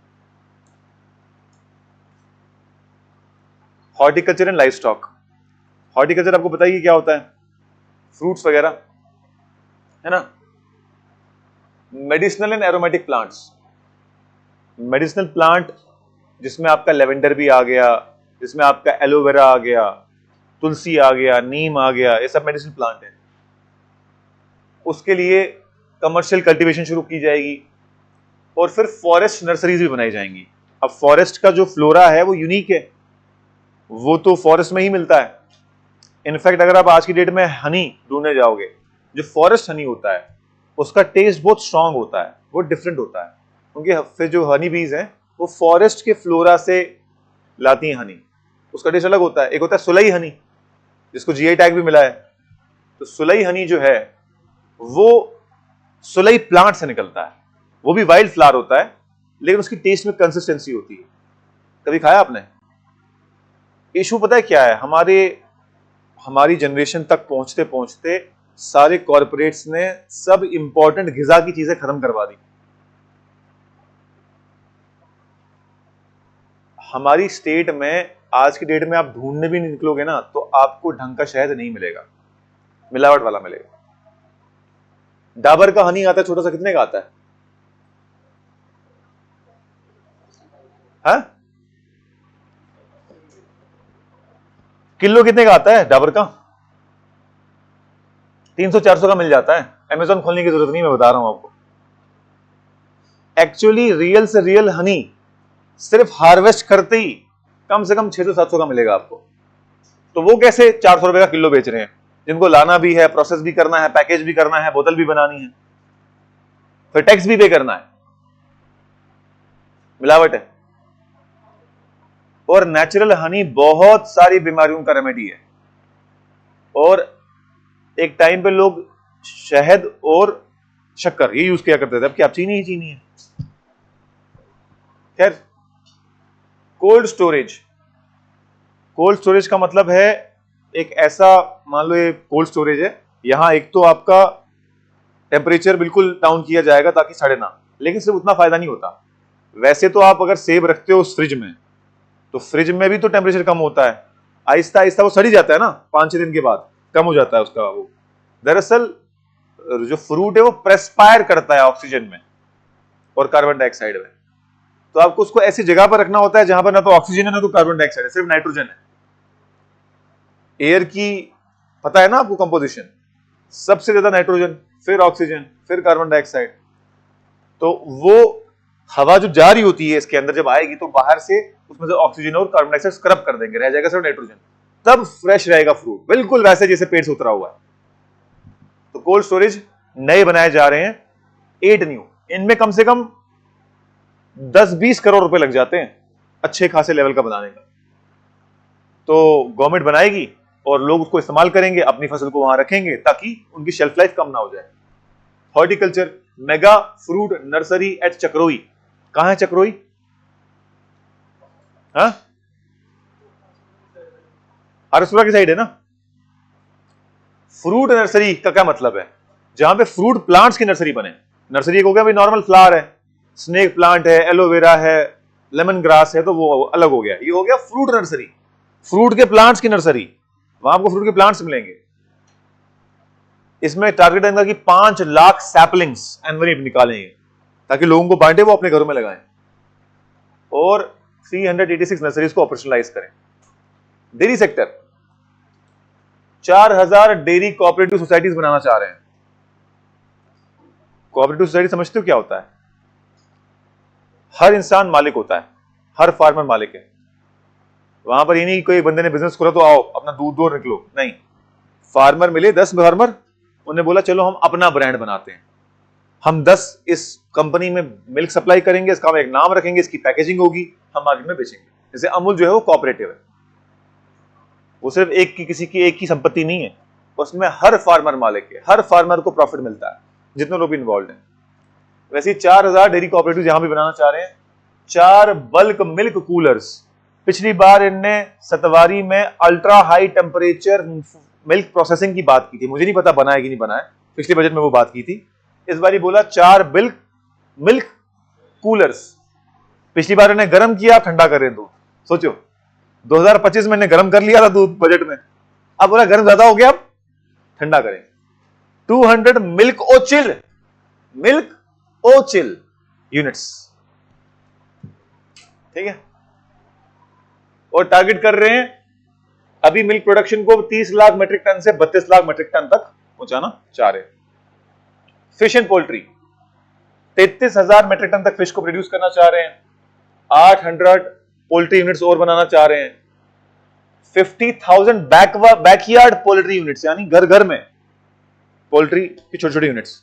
Horticulture and life stock. Horticulture आपको बताइए क्या होता है, फ्रूट्स वगैरह, है ना। Medicinal and aromatic plants, medicinal plant जिसमें आपका लेवेंडर भी आ गया, जिसमें आपका एलोवेरा आ गया, तुलसी आ गया, नीम आ गया, ये सब मेडिसिनल प्लांट है। उसके लिए कमर्शियल कल्टीवेशन शुरू की जाएगी और फिर फॉरेस्ट नर्सरीज भी बनाई जाएंगी। अब फॉरेस्ट का जो फ्लोरा है वो यूनिक है, वो तो फॉरेस्ट में ही मिलता है। इनफैक्ट अगर आप आज की डेट में हनी ढूंढने जाओगे, जो फॉरेस्ट हनी होता है उसका टेस्ट बहुत स्ट्रांग होता है, वो डिफरेंट होता है, क्योंकि फिर जो हनी बीज हैं वो फॉरेस्ट के फ्लोरा से लाती हैं हनी, उसका टेस्ट अलग होता है। एक होता है सुलई हनी जिसको जीआई टैग भी मिला है। तो सुलई हनी जो है वो सुलई प्लांट से निकलता है, वो भी वाइल्ड फ्लावर होता है, लेकिन उसकी टेस्ट में कंसिस्टेंसी होती है। कभी खाया आपने? इशू पता है क्या है, हमारी जनरेशन तक पहुंचते पहुंचते सारे कॉर्पोरेट्स ने सब इंपॉर्टेंट ग़िज़ा की चीजें खत्म करवा दी। हमारी स्टेट में आज की डेट में आप ढूंढने भी नहीं निकलोगे ना तो आपको ढंग का शहद नहीं मिलेगा, मिलावट वाला मिलेगा। डाबर का हनी आता है छोटा सा, कितने का आता है? हाँ? किलो कितने का आता है डाबर का? 300-400 का मिल जाता है। अमेज़न खोलने की जरूरत नहीं, मैं बता रहा हूं आपको। एक्चुअली रियल से रियल हनी सिर्फ हार्वेस्ट करते ही कम से कम 600-700 का मिलेगा आपको। तो वो कैसे 400 रुपए का किलो बेच रहे हैं, जिनको लाना भी है, प्रोसेस भी करना है, पैकेज भी करना है, बोतल भी बनानी है, फिर टैक्स भी पे करना है, मिलावट है। और नेचुरल हनी बहुत सारी बीमारियों का रेमेडी है। और एक टाइम पे लोग शहद और शक्कर ये यूज किया करते थे, अब क्या चीनी ही चीनी है। खैर, कोल्ड स्टोरेज। कोल्ड स्टोरेज का मतलब है एक ऐसा, मान लो ये कोल्ड स्टोरेज है, यहां एक तो आपका टेम्परेचर बिल्कुल डाउन किया जाएगा ताकि सड़े ना, लेकिन सिर्फ उतना फायदा नहीं होता। वैसे तो आप अगर सेब रखते हो उस फ्रिज में, तो फ्रिज में भी तो टेम्परेचर कम होता है, आहिस्ता आहिस्ता वो सड़ी जाता है ना, 5-6 दिन के बाद कम हो जाता है उसका वो। दरअसल जो फ्रूट है वो प्रेस्पायर करता है ऑक्सीजन में और कार्बन डाइऑक्साइड में, तो आपको उसको ऐसी जगह पर रखना होता है जहां पर ना तो ऑक्सीजन है ना तो कार्बन डाइऑक्साइड है, सिर्फ नाइट्रोजन है। एयर की पता है ना आपको कंपोजिशन, सबसे ज्यादा नाइट्रोजन, फिर ऑक्सीजन, फिर कार्बन डाइऑक्साइड। तो वो हवा जो जा रही होती है इसके अंदर जब आएगी तो बाहर से उसमें से ऑक्सीजन और कार्बन डाइऑक्साइड स्क्रब कर देंगे, रह जाएगा सिर्फ नाइट्रोजन, तब फ्रेश रहेगा फ्रूट, बिल्कुल वैसे जैसे पेड़ से उतरा हुआ है। तो कोल्ड स्टोरेज नए बनाए जा रहे हैं, 8 न्यू, इनमें कम से कम 10-20 करोड़ रुपए लग जाते हैं अच्छे खासे लेवल का बनाने का। तो गवर्नमेंट बनाएगी और लोग उसको इस्तेमाल करेंगे, अपनी फसल को वहां रखेंगे ताकि उनकी शेल्फ लाइफ कम ना हो जाए। Horticulture mega fruit nursery at Chakroi. कहां है चक्रोई? हाँ, आरसपुरा की साइड है ना। फ्रूट नर्सरी का क्या मतलब है? जहां पे फ्रूट प्लांट्स की नर्सरी बने। नर्सरी हो गया भाई नॉर्मल फ्लावर है, स्नेक प्लांट है, एलोवेरा है, लेमन ग्रास है, तो वो अलग हो गया। ये हो गया फ्रूट नर्सरी, फ्रूट के प्लांट्स की नर्सरी, वहां आपको फ्रूट के प्लांट्स मिलेंगे। इसमें टारगेट है कि 5 लाख सैपलिंग्स एनुअली निकालेंगे ताकि लोगों को बांटे, वो अपने घरों में लगाएं। और 386 नर्सरीज को ऑपरेशनलाइज करें। Dairy sector 4000 dairy cooperative societies बनाना चाह रहे हैं। कोऑपरेटिव सोसाइटी समझते हो क्या होता है? हर इंसान मालिक होता है, हर फार्मर मालिक है। वहां पर ये नहीं कोई बंदे ने बिजनेस खोला तो आओ अपना दूध दो निकलो, नहीं। फार्मर मिले 10 फार्मर, उन्हें बोला चलो हम अपना ब्रांड बनाते हैं, हम 10 इस कंपनी में मिल्क सप्लाई करेंगे, इसका एक नाम रखेंगे, इसकी पैकेजिंग होगी, हम मार्केट में बेचेंगे। जैसे अमूल जो है वो कोऑपरेटिव है, वो सिर्फ किसी की एक की संपत्ति नहीं है, उसमें हर फार्मर मालिक है, हर फार्मर को प्रॉफिट मिलता है, जितने लोग भी इन्वॉल्व हैं। वैसे 4000 डेयरी कोऑपरेटिव यहां भी बनाना चाह रहे हैं। 4 बल्क मिल्क कूलर्स। पिछली बार इनने सतवारी में ultra high temperature milk processing की बात की थी, मुझे नहीं पता बना है कि नहीं बना है, पिछले बजट में वो बात की थी। इस बार बोला 4 मिल्क कूलर्स। पिछली बार इन्हें गर्म किया, ठंडा कर रहे दूध। सोचो 2025 में इन्हें गर्म कर लिया था दूध बजट में, अब बोला गर्म ज्यादा हो गया, अब ठंडा करें। 200 मिल्क ओचिल यूनिट्स, ठीक है। और टारगेट कर रहे हैं अभी मिल्क प्रोडक्शन को 30 लाख मेट्रिक टन से 32 लाख मेट्रिक टन तक पहुंचाना चाह रहे हैं। Fish and poultry 33,000 metric ton तक फिश को प्रोड्यूस करना चाह रहे हैं। 800 पोल्ट्री यूनिट्स और बनाना चाह रहे हैं। 50,000 बैकयार्ड पोल्ट्री यूनिट्स, यानी घर घर में पोल्ट्री की छोटी छोटी यूनिट्स।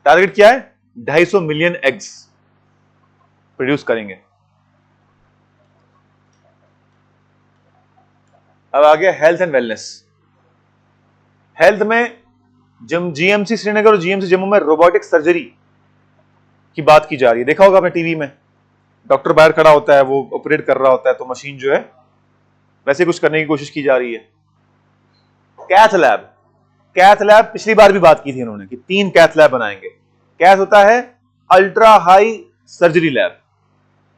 टारगेट क्या है? 250 मिलियन एग्स प्रोड्यूस करेंगे। अब आ गया हेल्थ एंड वेलनेस। हेल्थ में जीएमसी श्रीनगर और जीएमसी जम्मू में रोबोटिक सर्जरी की बात की जा रही है। देखा होगा आपने टीवी में, डॉक्टर बाहर खड़ा होता है, वो ऑपरेट कर रहा होता है, तो मशीन जो है वैसे कुछ करने की कोशिश की जा रही है। कैथ लैब पिछली बार भी बात की थी इन्होंने कि 3 कैथ लैब बनाएंगे। कैथ होता है अल्ट्रा हाई सर्जरी लैब।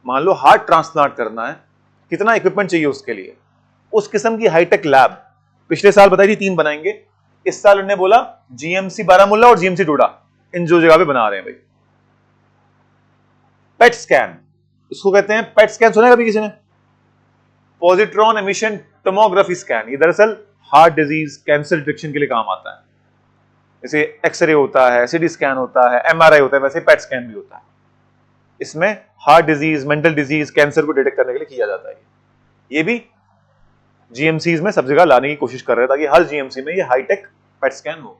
मान लो हार्ट ट्रांसप्लांट करना है, कितना इक्विपमेंट चाहिए उसके लिए, उस किस्म की हाईटेक लैब। पिछले साल बताई थी 3 बनाएंगे, इस साल उन्होंने बोला जीएमसी बारामूला और जीएमसी डोडा, इन 2 जगह पे बना रहे हैं भाई। पेट स्कैन, इसको कहते हैं पेट स्कैन, सुना है कभी किसी ने? Positron emission tomography scan. ये दरअसल हार्ट डिजीज, कैंसर डिटेक्शन के लिए काम आता है। जैसे एक्सरे होता है, सीटी स्कैन होता है, एमआरआई होता है, वैसे पेट स्कैन भी होता है। इसमें heart disease, mental disease, cancer को डिटेक्ट करने के लिए किया जाता है। ये भी जीएमसीज में सब जगह लाने की कोशिश कर रहे हैं ताकि हर जीएमसी में ये हाईटेक पेट स्कैन हो।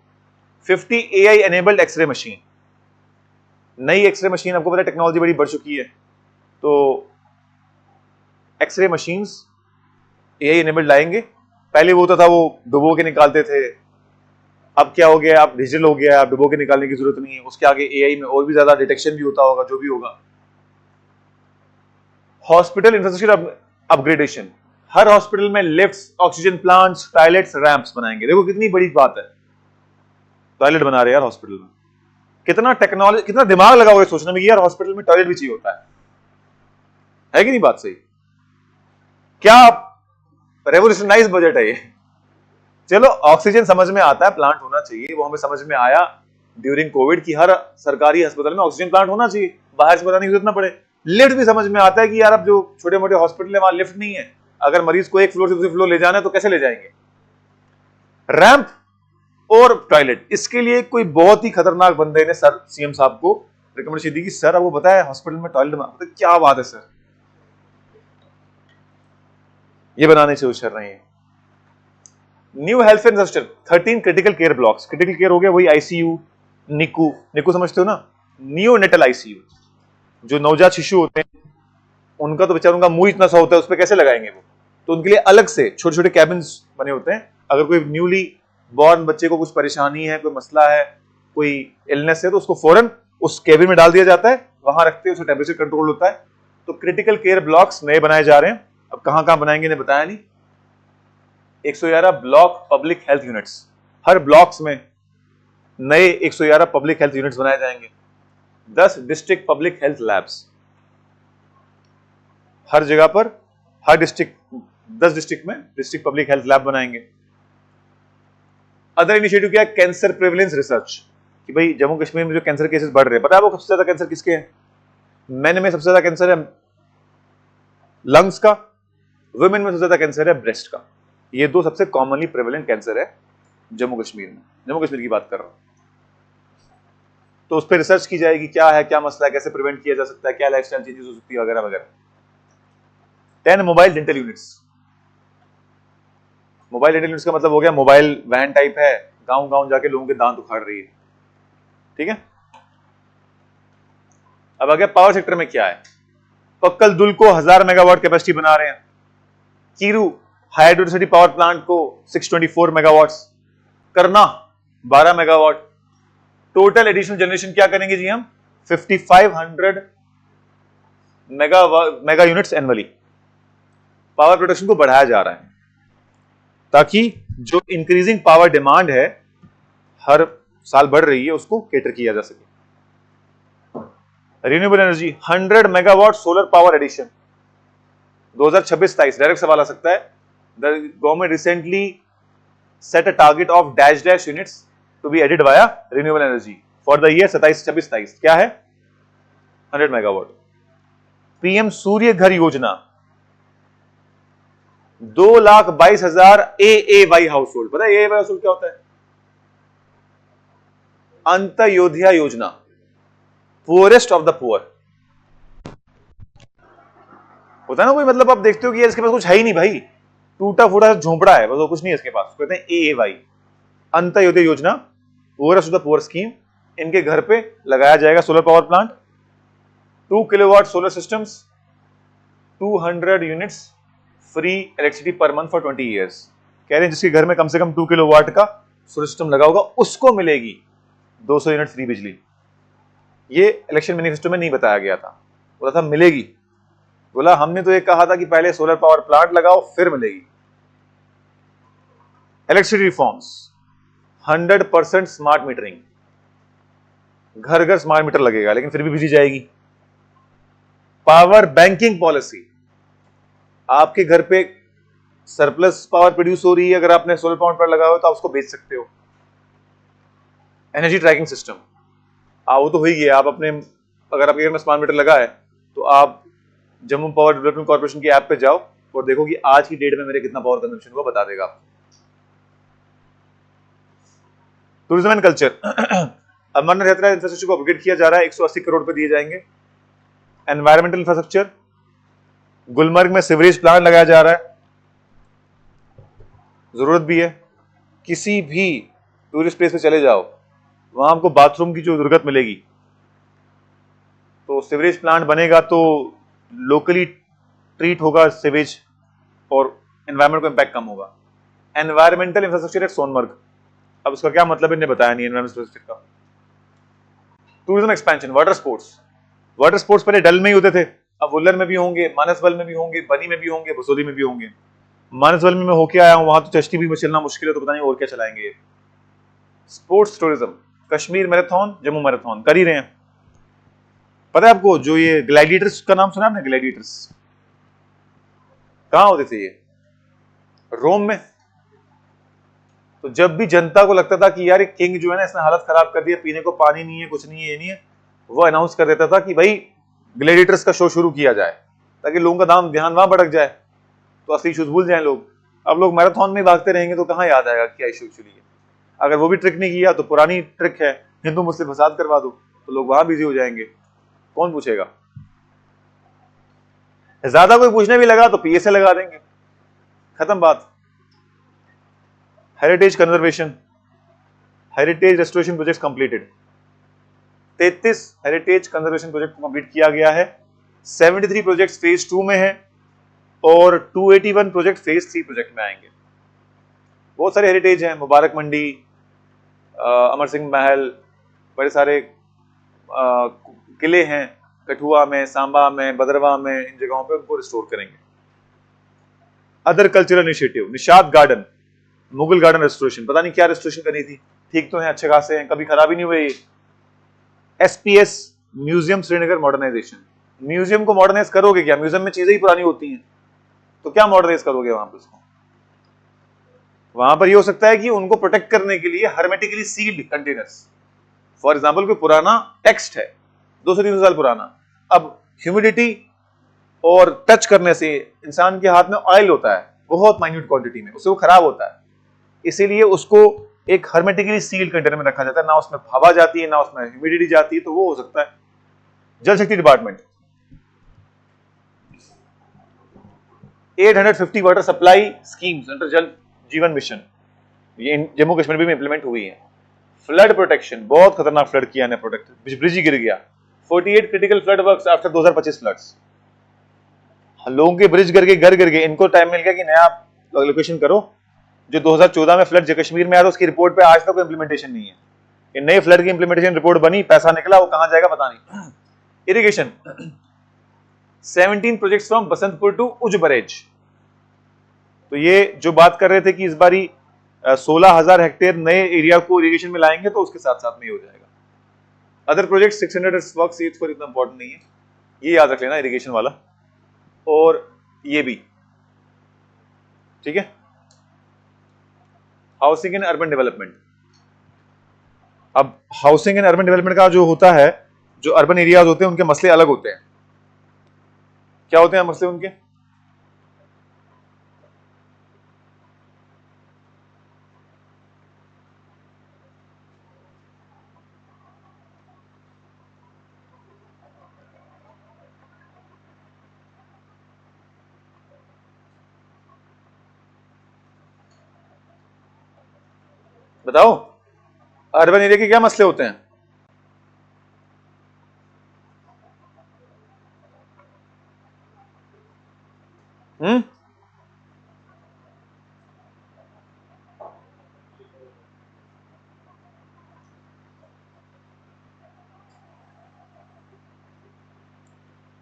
50 एआई एनेबल्ड एक्सरे मशीन। नई एक्सरे मशीन, आपको पता है टेक्नोलॉजी बड़ी बढ़ चुकी है, तो एक्सरे मशीन्स एआई एनेबल्ड लाएंगे। पहले वो होता था वो डुबो के निकालते थे, अब क्या हो गया, अब डिजिटल हो गया, अब डुबो के निकालने की जरूरत नहीं है। उसके आगे एआई में और भी ज्यादा डिटेक्शन भी होता होगा, जो भी होगा। हॉस्पिटल इंफ्रास्ट्रक्चर अपग्रेडेशन, हर हॉस्पिटल में lifts, oxygen plants, toilets, ramps बनाएंगे। देखो कितनी बड़ी बात है, टॉयलेट बना रहे हैं यार हॉस्पिटल में। कितना टेक्नोलॉजी, कितना दिमाग लगा हुआ है सोचने में कि यार हॉस्पिटल में टॉयलेट भी चाहिए होता है कि नहीं? बात सही। क्या रेवोल्यूशनाइज बजट है ये। चलो ऑक्सीजन समझ में आता है, प्लांट होना चाहिए, वो हमें समझ में आया ड्यूरिंग कोविड की हर सरकारी अस्पताल में ऑक्सीजन प्लांट होना चाहिए, बाहर से बताने की जरूरत ना पड़े। लिफ्ट भी समझ में आता है कि यार अब जो छोटे मोटे हॉस्पिटल है वहां लिफ्ट नहीं है, अगर मरीज को एक फ्लोर से दूसरे फ्लोर ले जाना है तो कैसे ले जाएंगे? रैंप और टॉयलेट, इसके लिए कोई बहुत ही खतरनाक बंदे ने सर सीएम साहब को रिकमेंडेशन दी कि सर आपको बताया हॉस्पिटल में टॉयलेट बना, क्या बात है सर, ये बनाने से उछल रहे हैं। New health infrastructure 13 critical care blocks. Critical care हो गया वही आईसीयू, निकू समझते हो ना, नियोनेटल आईसीयू। जो नवजात शिशु होते हैं उनका तो बेचारों का मुंह इतना सा होता है, उस पर कैसे लगाएंगे वो, तो उनके लिए अलग से छोटे छोटे कैबिन्स बने होते हैं। अगर कोई न्यूली बॉर्न बच्चे को कुछ परेशानी है, कोई मसला है, कोई इलनेस है, तो उसको फौरन उस कैबिन में डाल दिया जाता है, वहां रखते हैं, उसका टेम्परेचर कंट्रोल होता है। तो क्रिटिकल केयर ब्लॉक्स नए बनाए जा रहे हैं। अब कहां कहां बनाएंगे ने बताया नहीं। 111 ब्लॉक पब्लिक हेल्थ यूनिट्स, हर ब्लॉक्स में नए 111 पब्लिक हेल्थ यूनिट्स बनाए जाएंगे। 10 डिस्ट्रिक्ट पब्लिक हेल्थ लैब्स, हर जगह पर, हर डिस्ट्रिक्ट, 10 डिस्ट्रिक्ट में डिस्ट्रिक्ट पब्लिक हेल्थ लैब बनाएंगे। अदर इनिशिएटिव क्या है? कैंसर प्रेवलेंस रिसर्च, कि भाई जम्मू कश्मीर में जो कैंसर केसेस बढ़ रहे हैं, पता है आपको सबसे ज्यादा कैंसर किसके हैं? मेन में सबसे ज्यादा कैंसर है लंग्स का, वुमेन में सबसे ज्यादा कैंसर है ब्रेस्ट का। ये दो सबसे कॉमनली प्रेवलेंट कैंसर है जम्मू कश्मीर में, जम्मू कश्मीर की बात कर रहा हूं। तो उस पर रिसर्च की जाएगी, क्या है, क्या मसला है, कैसे प्रिवेंट किया जा सकता है, क्या लाइफस्टाइल चेंजेस हो सकती है, वगैरह वगैरह। 10 mobile dental units. Mobile dental units का मतलब हो गया मोबाइल वैन टाइप है, गांव गांव जाके लोगों के दांत उखाड़ रही है, ठीक है। अब अगर पावर सेक्टर में क्या है, पक्कल दुल को 1000 मेगावाट कैपेसिटी बना रहे हैं, कीरू हाइड्रोसिटी पावर प्लांट को 624 मेगावाट्स, करना 12 मेगावाट। टोटल एडिशनल जनरेशन क्या करेंगे जी हम, 5500 mega units annually. Power production को बढ़ाया जा रहा है ताकि जो इंक्रीजिंग पावर डिमांड है हर साल बढ़ रही है उसको केटर किया जा सके। Renewable energy 100 megawatt solar power addition 2026-27। Direct सवाल आ सकता है, the government recently set a target of dash units to be added via renewable energy for the year 27-28। क्या है, 100 मेगावाट। पीएम सूर्य घर योजना 2,22,000 AAY हाउस होल्ड। पता है AAY हाउस होल्ड क्या होता है, अंत्योदय योजना, पुअरेस्ट ऑफ द पुअर होता है ना कोई। मतलब आप देखते हो कि यार इसके पास कुछ है ही नहीं भाई, टूटा फूटा झोंपड़ा है, बस वो कुछ नहीं है इसके पास, कहते हैं AAY, अंत्योदय योजना, poorest of the poor scheme. इनके घर पे लगाया जाएगा solar power plant, 2 kilowatt solar systems, 200 units free electricity per month for 20 years. कह रहे हैं जिसके घर में कम से कम 2 किलोवाट का सोलर सिस्टम लगा होगा उसको मिलेगी 200 यूनिट फ्री बिजली। ये इलेक्शन मैनिफेस्टो में नहीं बताया गया था, बोला था मिलेगी। बोला हमने तो ये कहा था कि पहले सोलर पावर प्लांट लगाओ फिर मिलेगी। इलेक्ट्रिसिटी रिफॉर्म्स, 100% स्मार्ट मीटरिंग, घर घर स्मार्ट मीटर लगेगा लेकिन फिर भी बिजली जाएगी। पावर बैंकिंग पॉलिसी, आपके घर पे सरप्लस पावर प्रोड्यूस हो रही है, अगर आपने सोलर पावर प्लांट लगाया हो तो आप उसको बेच सकते हो। एनर्जी ट्रैकिंग सिस्टम, वो तो हो ही गया। आप अपने, अगर आपके घर में स्मार्ट मीटर लगा है तो आप जम्मू पावर डेवलपमेंट कॉर्पोरेशन की ऐप पे जाओ और देखो कि आज की डेट में मेरे कितना पावर कंजम्पशन हुआ, बता देगा आपको। टूरिज्म एंड कल्चर, अमरनाथ यात्रा इंफ्रास्ट्रक्चर को अपग्रेड किया जा रहा है, 180 करोड़ रुपए दिए जाएंगे। एनवायरमेंटल इंफ्रास्ट्रक्चर, गुलमर्ग में सीवरेज प्लांट लगाया जा रहा है, जरूरत भी है। किसी भी टूरिस्ट प्लेस पे चले जाओ वहां आपको बाथरूम की जो जरूरत मिलेगी, तो सीवरेज प्लांट बनेगा तो लोकली ट्रीट होगा सीवेज और एनवायरमेंट को इंपैक्ट कम होगा। एनवायरमेंटल इंफ्रास्ट्रक्चर एट सोनमर्ग, अब उसका क्या मतलब इन्हें बताया नहीं एनवायरमेंटल इंफ्रास्ट्रक्चर का। Tourism expansion, water sports, water sports पहले डल में ही होते थे, अब वुल्लर में भी होंगे, मानसबल में भी होंगे, बनी में भी होंगे, भसोली में भी होंगे। मानसबल में मैं होके आया हूं, वहां तो चश्ती भी चलना मुश्किल है, तो पता नहीं और क्या चलाएंगे। Sports tourism, Kashmir marathon, Jammu marathon कर ही रहे हैं। पता है आपको जो ये ग्लैडिएटर्स का नाम सुना आपने, ग्लैडिएटर्स कहां होते थे, ये रोम में। तो जब भी जनता को लगता था कि यार एक किंग जो है ना इसने हालत खराब कर दिया, पीने को पानी नहीं है, कुछ नहीं है, ये नहीं है, वो अनाउंस कर देता था कि भाई ग्लैडिएटर्स का शो शुरू किया जाए, ताकि लोगों का ध्यान वहां भटक जाए, तो असली इश्यूज भूल जाए लोग। अब लोग मैराथन में भागते रहेंगे तो कहां याद आएगा क्या इशू एक्चुअली है। अगर वो भी ट्रिक नहीं किया तो पुरानी ट्रिक है, हिंदू मुस्लिम फसाद करवा दो, तो लोग वहां बिजी हो जाएंगे, कौन पूछेगा। ज्यादा कोई पूछने भी लगा तो पीएसए लगा देंगे, खत्म बात। Heritage conservation, heritage restoration project completed, 33 heritage conservation project को कंप्लीट किया गया है। 73 प्रोजेक्ट फेज 2 में है और 281 प्रोजेक्ट फेज 3 प्रोजेक्ट में आएंगे। बहुत सारे हेरिटेज हैं, मुबारक मंडी, अमर सिंह महल, बड़े सारे किले हैं कठुआ में, सांबा में, भद्रवाह में, इन जगहों पे उनको रिस्टोर करेंगे। Other cultural initiative, Nishad garden, Mughal garden restoration, पता नहीं क्या रेस्टोरेशन करनी थी, ठीक तो है, अच्छे खासे हैं, कभी खराब ही नहीं हुए। SPS museum Srinagar modernisation, museum को मॉडर्नाइज करोगे क्या, म्यूजियम में चीजें ही पुरानी होती हैं, तो क्या मॉडर्नाइज करोगे वहां पर उसको। वहां पर ये हो सकता है कि उनको प्रोटेक्ट करने के लिए hermetically sealed containers, for example कोई पुराना टेक्स्ट है 200-300 साल पुराना, अब ह्यूमिडिटी और टच करने से इंसान के हाथ में ऑयल होता है बहुत माइन्यूट क्वांटिटी में, उससे वो खराब होता है, इसीलिए उसको एक हर्मेटिकली सील्ड कंटेनर में रखा जाता है, ना उसमें हवा जाती है ना उसमें ह्यूमिडिटी जाती है, तो वो हो सकता है। जल शक्ति department 850 water supply schemes under जल जीवन मिशन, ये जम्मू कश्मीर में भी इंप्लीमेंट हुई है। फ्लड प्रोटेक्शन, बहुत खतरनाक फ्लड किया ने प्रोटेक्ट, ब्रिज गिर गया। 48 critical flood works after 2025 floods, लोगों के ब्रिज गिर गए, घर गिर गए, इनको टाइम मिल गया कि नया लोकेशन करो। जो 2014 में फ्लड कश्मीर में आया था उसकी रिपोर्ट पे आज तक कोई इंप्लीमेंटेशन नहीं है। ये नए फ्लड की इंप्लीमेंटेशन रिपोर्ट बनी, पैसा निकला, वो कहां जाएगा पता नहीं। Irrigation 17 projects from Basantpur to Ujh barrage, तो ये जो बात कर रहे थे कि इस बारी 16,000 हेक्टेयर नए एरिया को इरिगेशन में लाएंगे, तो उसके साथ साथ में हो जाएगा। अदर प्रोजेक्ट 600 वर्क्स, ये पर इतना इंपॉर्टेंट नहीं है, ये याद रख लेना इरिगेशन वाला, और ये भी ठीक है। हाउसिंग एंड अर्बन डेवलपमेंट, अब हाउसिंग एंड अर्बन डेवलपमेंट का जो होता है, जो अर्बन एरियाज होते हैं उनके मसले अलग होते हैं। क्या होते हैं मसले उनके? बताओ, अर्बन एरिया के क्या मसले होते हैं?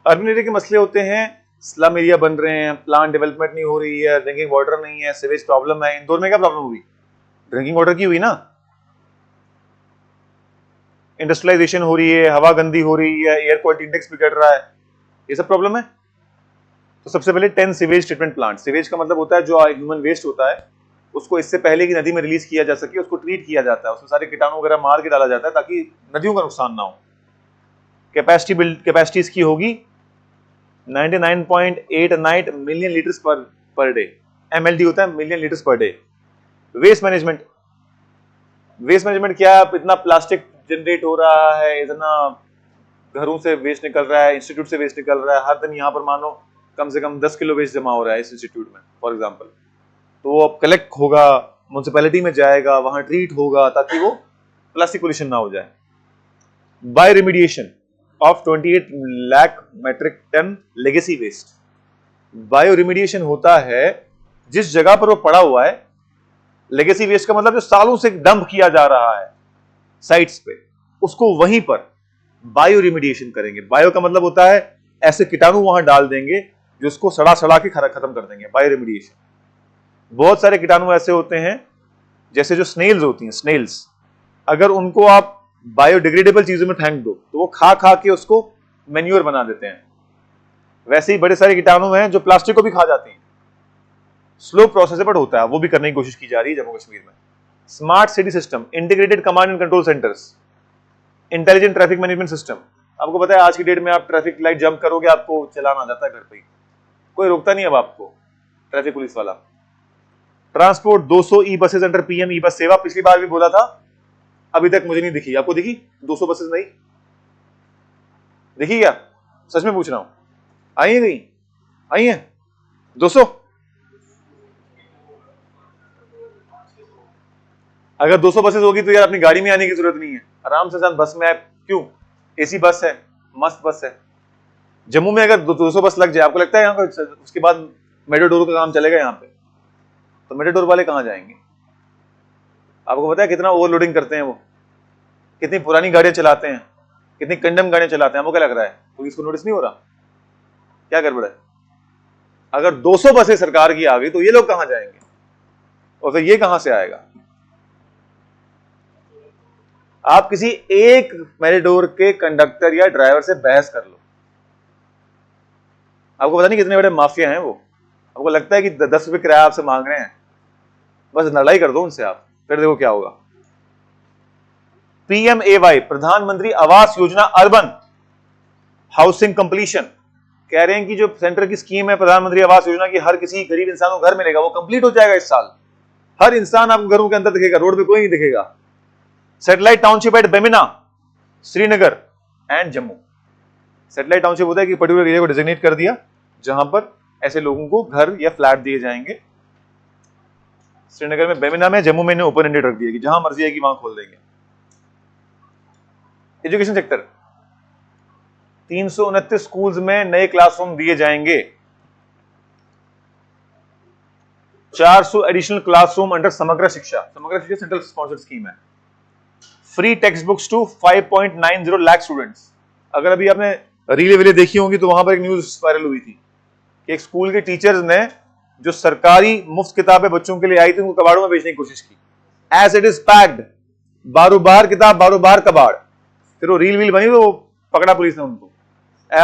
अर्बन एरिया के मसले होते हैं, स्लम एरिया बन रहे हैं, प्लांट डेवलपमेंट नहीं हो रही है, ड्रिंकिंग वाटर नहीं है, सीवेज प्रॉब्लम है। इंदौर में क्या प्रॉब्लम हुई? ड्रिंकिंग वाटर की हुई ना, इंडस्ट्रियलाइजेशन हो रही है, हवा गंदी हो रही है, एयर क्वालिटी इंडेक्स बिगड़ रहा है, ये सब प्रॉब्लम है। तो सबसे पहले 10 सीवेज ट्रीटमेंट प्लांट, सीवेज का मतलब होता है जो ह्यूमन वेस्ट होता है उसको इससे पहले कि नदी में रिलीज किया जा सके उसको ट्रीट किया जाता है, उसमें सारे कीटाणु वगैरह मार के डाला जाता है ताकि नदियों का नुकसान ना हो। कैपेसिटी इसकी होगी 99.89 million litres per day, MLD होता है million litres per day. Waste management, waste management क्या है? इतना प्लास्टिक जनरेट हो रहा है, इतना घरों से वेस्ट निकल रहा है, इंस्टीट्यूट से वेस्ट निकल रहा है, हर दिन यहाँ पर मानो कम से कम 10 किलो वेस्ट जमा हो रहा है इस इंस्टीट्यूट में फॉर एग्जांपल, तो वो अब कलेक्ट होगा, म्युनिसिपैलिटी में जाएगा, वहां ट्रीट होगा ताकि वो प्लास्टिक पोल्यूशन ना हो जाए। Bio remediation of 28 lakh metric tonne legacy waste, bio remediation होता है जिस जगह पर वो पड़ा हुआ है, लेगेसी वेस्ट का मतलब जो सालों से डंप किया जा रहा है साइट्स पे, उसको वहीं पर बायो रिमीडिएशन करेंगे। बायो का मतलब होता है ऐसे कीटाणु वहां डाल देंगे जो उसको सड़ा सड़ा के खत्म कर देंगे, बायो रिमीडिएशन। बहुत सारे कीटाणु ऐसे होते हैं जैसे जो स्नेल्स होती हैं, स्नेल्स, अगर उनको आप बायोडिग्रेडेबल चीजों में फेंक दो तो वो खा खा के उसको मैन्योर बना देते हैं। वैसे ही बड़े सारे कीटाणु हैं जो प्लास्टिक को भी खा जाते हैं, स्लो प्रोसेसेबल होता है, वो भी करने की कोशिश की जा रही है जम्मू कश्मीर में। Smart city system, integrated command and control centres, intelligent traffic management system. आपको पता है आज की डेट में आप ट्रैफिक लाइट जंप करोगे आपको चलान आ जाता है घर पे ही, कोई रोकता नहीं अब आपको, ट्रैफिक पुलिस वाला। ट्रांसपोर्ट 200 ई बसेज अंडर PM ई बस सेवा, पिछली बार भी बोला था, अभी तक मुझे नहीं दिखी, आपको दिखी 200 बसेज? नहीं दिखी क्या? सच में पूछ रहा हूं, आई है कहीं? आई है 200? अगर 200 बसेज होगी तो यार अपनी गाड़ी में आने की जरूरत नहीं है, आराम से इंसान बस में आए। क्यों? एसी बस है, मस्त बस है। जम्मू में अगर 200 बस लग जाए, आपको लगता है यहाँ उसके बाद मेट्रोडोर का काम चलेगा यहाँ पे? तो मेट्रोडोर वाले कहां जाएंगे? आपको पता है कितना ओवरलोडिंग करते हैं वो, कितनी पुरानी गाड़ियां चलाते हैं, कितनी कंडम गाड़ियां चलाते हैं। आपको क्या लग रहा है पुलिस को नोटिस नहीं हो रहा? क्या गड़बड़ है? अगर 200 बसें सरकार की आ गई तो ये लोग कहां जाएंगे और फिर ये कहां से आएगा? आप किसी एक मेट्रोडोर के कंडक्टर या ड्राइवर से बहस कर लो, आपको पता नहीं कितने बड़े माफिया हैं वो। आपको लगता है कि 10 रुपए किराया आपसे मांग रहे हैं, बस लड़ाई कर दो उनसे आप, फिर देखो क्या होगा। PMAY, प्रधानमंत्री Awas Yojana urban housing completion, कह रहे हैं कि जो सेंटर की स्कीम है प्रधानमंत्री आवास योजना की, हर किसी गरीब इंसान को घर मिलेगा, वो कंप्लीट हो जाएगा इस साल। हर इंसान आपको घरों के अंदर दिखेगा, रोड पे कोई नहीं दिखेगा। Satellite township at Bemina, Srinagar and Jammu. Satellite township होता है कि पर्टिकुलर एरिया को डिजिग्नेट कर दिया जहां पर ऐसे लोगों को घर या फ्लैट दिए जाएंगे। श्रीनगर में, बेमिना में, जम्मू में ओपन एंडेड रख दिया कि जहां मर्जी है कि वहां खोल देंगे। एजुकेशन सेक्टर, 329 स्कूल्स में नए क्लासरूम दिए जाएंगे। 400 एडिशनल क्लासरूम अंडर समग्र Shiksha. Samagra Shiksha central sponsored scheme है। Free text books to 5.90 lakh students. अगर अभी आपने रीले वीले देखी होंगी तो वहां पर एक न्यूज वायरल हुई थी कि एक स्कूल के टीचर्स ने जो सरकारी मुफ्त किताबें बच्चों के लिए आई थी उनको कबाड़ों में बेचने की कोशिश की। एज इट इज पैक्ड, बारों बार किताब, बारों बार कबाड़। फिर वो रील वील बनी तो वो पकड़ा पुलिस ने उनको।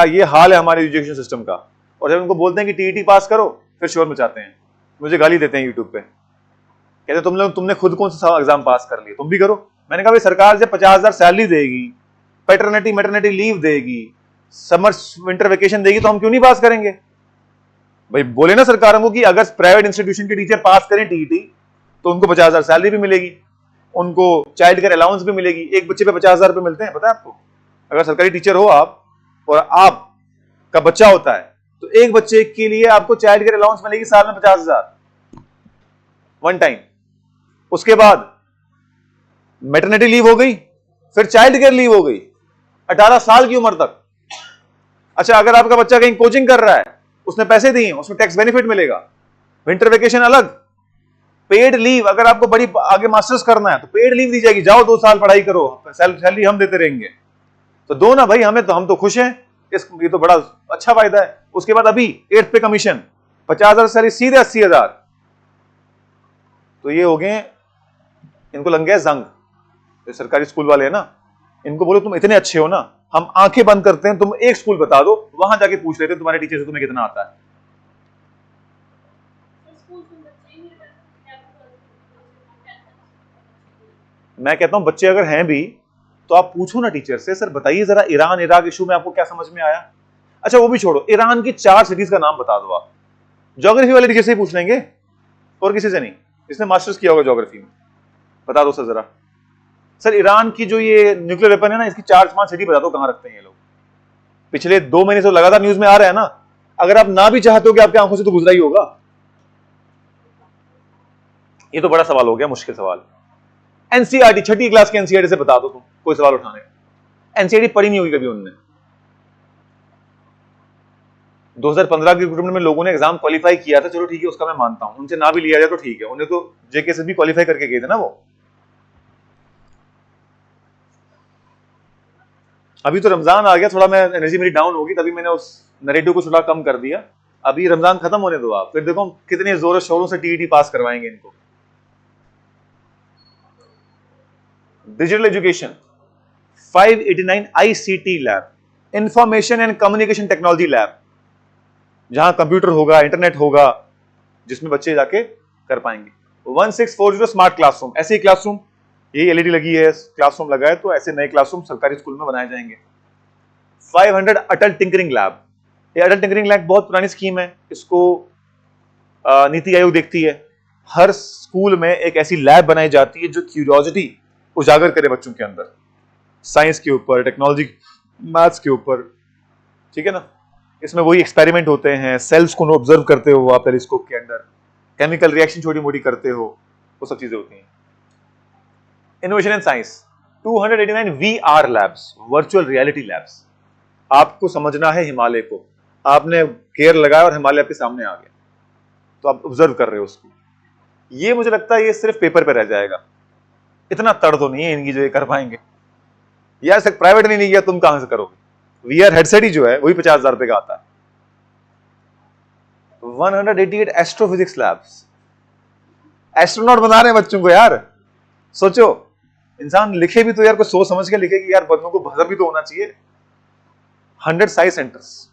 ये हाल है हमारे एजुकेशन सिस्टम का। और जब उनको बोलते हैं कि टीईटी पास करो, फिर शोर मचाते हैं, मुझे गाली देते हैं यूट्यूब पे, कहते तुमने खुद कौन सा एग्जाम पास कर लिया, तुम भी करो। मैंने कहा भाई सरकार जब 50,000 सैलरी देगी, पैटर्निटी मैटरनिटी लीव देगी, समर विंटर वेकेशन देगी, तो हम क्यों नहीं पास करेंगे भाई? बोले ना सरकारों को कि अगर प्राइवेट इंस्टीट्यूशन के टीचर पास करें टीईटी तो उनको 50,000 सैलरी भी मिलेगी, उनको चाइल्ड केयर अलाउंस भी मिलेगी। एक बच्चे पे 50,000 रुपए मिलते हैं, पता है आपको? अगर सरकारी टीचर हो आप और आपका बच्चा होता है तो एक बच्चे के लिए आपको चाइल्ड केयर अलाउंस मिलेगी साल में 50,000 वन टाइम। उसके बाद मैटरनिटी लीव हो गई, फिर चाइल्ड केयर लीव हो गई 18 साल की उम्र तक। अच्छा, अगर आपका बच्चा कहीं कोचिंग कर रहा है, उसने पैसे दिए, उसमें टैक्स बेनिफिट मिलेगा। विंटर वेकेशन अलग, पेड लीव। अगर आपको बड़ी आगे मास्टर्स करना है तो पेड लीव दी जाएगी, जाओ 2 साल पढ़ाई करो, सैलरी हम देते रहेंगे। तो दो ना भाई, हम तो खुश हैं, ये तो बड़ा अच्छा फायदा है। उसके बाद अभी 8th पे कमीशन, 50,000 सैलरी सीधे 80,000। तो ये हो गए, इनको लग गया जंग। तो सरकारी स्कूल वाले हैं ना, इनको बोलो तुम इतने अच्छे हो ना, हम आंखें बंद करते हैं, तुम एक स्कूल बता दो, वहां जाके पूछ लेते हैं तुम्हारे टीचर से तुम्हें कितना आता है। मैं कहता हूं बच्चे अगर हैं भी तो आप पूछो ना टीचर से, सर बताइए जरा ईरान इराक इशू में आपको क्या समझ में आया। अच्छा वो भी छोड़ो, ईरान की 4 सिटीज का नाम बता दो आप। ज्योग्राफी वाले टीचर से ही पूछ लेंगे और किसी से नहीं, जिसने मास्टर्स किया होगा ज्योग्राफी में। बता दो सर जरा, सर ईरान की जो ये न्यूक्लियर वेपन है ना, इसकी 4-5 सिटी बता दो कहां रखते हैं ये लोग। पिछले 2 महीने से लगातार न्यूज में आ रहा है ना। अगर आप ना भी चाहते हो कि आपकी आंखों से तो गुजरा ही होगा। ये तो बड़ा सवाल हो गया, मुश्किल सवाल। एनसीईआरटी, 6ठी क्लास के एनसीईआरटी से बता दो तुम कोई सवाल उठाने का। एनसीईआरटी पढ़ी नहीं होगी कभी उनने। 2015 के रिक्रूटमेंट में लोगों ने एग्जाम क्वालिफाई किया था, चलो ठीक है, उसका मैं मानता हूं, उनसे ना भी लिया जाए तो ठीक है, उन्हें तो जेके से भी क्वालिफाई करके गए थे ना वो। अभी तो रमजान आ गया, थोड़ा मैं एनर्जी मेरी डाउन होगी, तभी मैंने उस नैरेटिव को थोड़ा कम कर दिया। अभी रमजान खत्म होने दो आप, फिर देखो कितने जोरों शोरों से टीईटी पास करवाएंगे इनको। Digital education, 589 ICT lab, information and communication technology lab, जहां कंप्यूटर होगा, इंटरनेट होगा, जिसमें बच्चे जाके कर पाएंगे। 1640 स्मार्ट क्लासरूम, ऐसे ही क्लासरूम, ये एलईडी लगी है, क्लासरूम लगा है, तो ऐसे नए क्लासरूम सरकारी स्कूल में बनाए जाएंगे। 500 अटल टिंकरिंग लैब। ये अटल टिंकरिंग लैब बहुत पुरानी स्कीम है, इसको नीति आयोग देखती है। हर स्कूल में एक ऐसी लैब बनाई जाती है जो क्यूरियोसिटी उजागर करे बच्चों के अंदर, साइंस के ऊपर, टेक्नोलॉजी, मैथ्स के ऊपर, ठीक है ना। इसमें वही एक्सपेरिमेंट होते हैं, सेल्स को ऑब्जर्व करते हो आप टेलीस्कोप के अंदर, केमिकल रिएक्शन छोटी मोटी करते हो, वो सब चीजें होती हैं। Innovation and science, 289 VR labs, virtual reality labs. आपको समझना है हिमालय को, आपने गेयर लगाया और हिमालय आपके सामने आ गया, तो आप ऑब्जर्व कर रहे हो उसको। ये मुझे लगता है ये सिर्फ पेपर पे रह जाएगा, इतना तड़ तो नहीं है इनकी जो ये कर पाएंगे यार। सिर्फ प्राइवेट नहीं किया, तुम कहां से करोगे? वीआर हेडसेट ही जो है वही 50,000 रुपए का आता है। 188 एस्ट्रोफिजिक्स लैब्स, एस्ट्रोनॉट बना रहे हैं बच्चों को यार। सोचो, इंसान लिखे भी तो यार कुछ सोच समझ के लिखे कि यार बच्चों को बजर भी तो होना चाहिए। 100 science centres.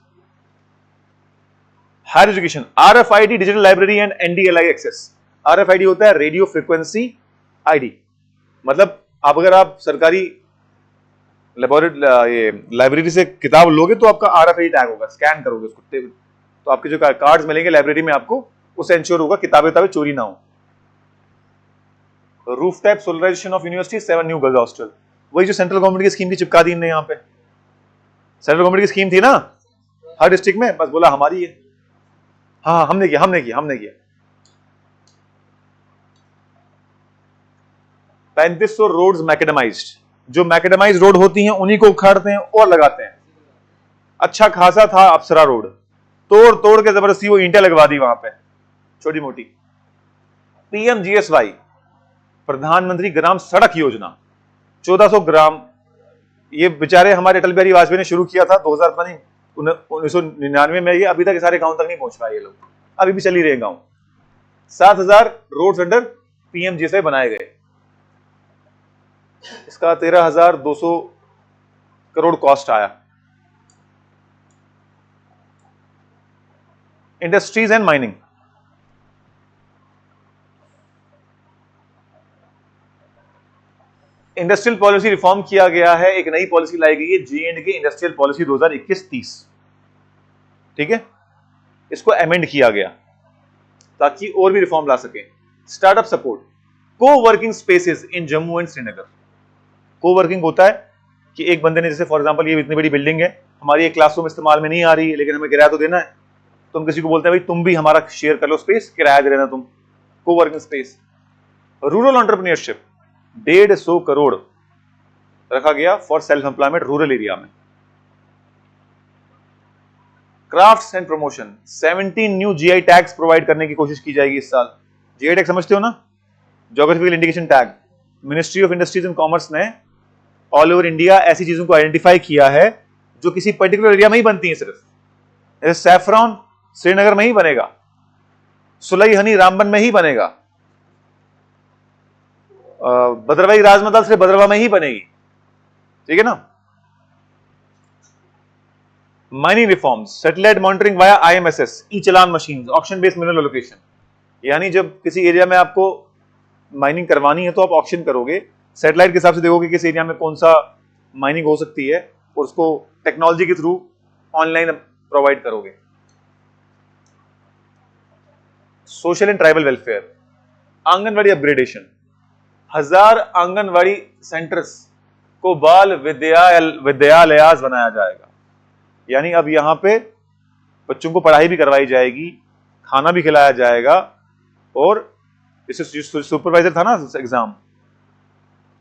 Higher education, RFID digital library and NDLI access. RFID होता है रेडियो फ्रीक्वेंसी आईडी, मतलब आप अगर आप सरकारी ये लाइब्रेरी से किताब लोगे तो आपका RFID टैग होगा, स्कैन करोगे उसको तो आपके जो कार्ड्स मिलेंगे लाइब्रेरी में आपको, उससे इंश्योर होगा किताबें चोरी ना हो। Roof top solarisation of university, 7 new girls hostel, वही जो सेंट्रल गवर्नमेंट की स्कीम की चिपका दी इनने। यहाँ पे सेंट्रल गवर्नमेंट की स्कीम थी ना हर डिस्ट्रिक्ट में, बस बोला हमारी है। हाँ हमने किया 3500 रोड्स मैकेडमाइज्ड, जो मैकेडमाइज रोड होती हैं उन्हीं को उखाड़ते हैं और लगाते हैं। अच्छा खासा था अप्सरा रोड, तोड़ के जबरदस्ती वो ईंटें लगवा दी वहां पे छोटी मोटी। PMGSY, प्रधानमंत्री ग्राम सड़क योजना, 1400 ग्राम, ये बेचारे हमारे अटल बिहारी वाजपेयी ने शुरू किया था 1999 में। ये अभी तक सारे गांव तक नहीं पहुंच पाए ये लोग, अभी भी चल ही रहे गांव। 7000 रोड्स अंडर PMGSY बनाए गए, इसका 13,200 करोड़ कॉस्ट आया। Industries and mining, industrial policy reform किया गया है, एक नई पॉलिसी लाई गई है J&K इंडस्ट्रियल पॉलिसी 2021-30, ठीक है। इसको अमेंड किया गया ताकि और भी रिफॉर्म ला सके। Startup support, co-working spaces in Jammu and Srinagar. Co-working होता है कि एक बंदे ने, जैसे फॉर एग्जांपल ये इतनी बड़ी बिल्डिंग है, हमारी एक क्लासरूम इस्तेमाल में नहीं आ रही है लेकिन हमें किराया तो देना है, तो हम किसी को बोलते हैं भाई तुम भी हमारा शेयर कर लो स्पेस, किराया दे देना तुम, coworking space. Rural entrepreneurship, 150 crore रखा गया for self employment rural area में। Crafts and promotion, 17 new GI tags provide करने की कोशिश की जाएगी इस साल। GI टैग समझते हो ना, geographical indication tag. Ministry of industries and commerce ने ऑल ओवर इंडिया ऐसी चीजों को आइडेंटिफाई किया है जो किसी पर्टिकुलर एरिया में ही बनती है सिर्फ। जैसे सैफरॉन श्रीनगर में ही बनेगा, सुलई हनी रामबन में ही बनेगा, भद्रवाही राजमा दाल सिर्फ भद्रवा में ही बनेगी, ठीक है ना। Mining reforms, satellite monitoring via IMSS, e challan machine, auction based mineral allocation. यानी जब किसी एरिया में आपको माइनिंग करवानी है तो आप ऑक्शन करोगे, सैटेलाइट के हिसाब से देखोगे किस एरिया में कौन सा माइनिंग हो सकती है और उसको टेक्नोलॉजी के थ्रू ऑनलाइन प्रोवाइड करोगे। Social and tribal welfare, anganwadi upgradation, 1000 anganwadi centres को बाल विद्यालयास बनाया जाएगा। यानी अब यहां पे बच्चों को पढ़ाई भी करवाई जाएगी, खाना भी खिलाया जाएगा, और जैसे सुपरवाइजर था ना एग्जाम,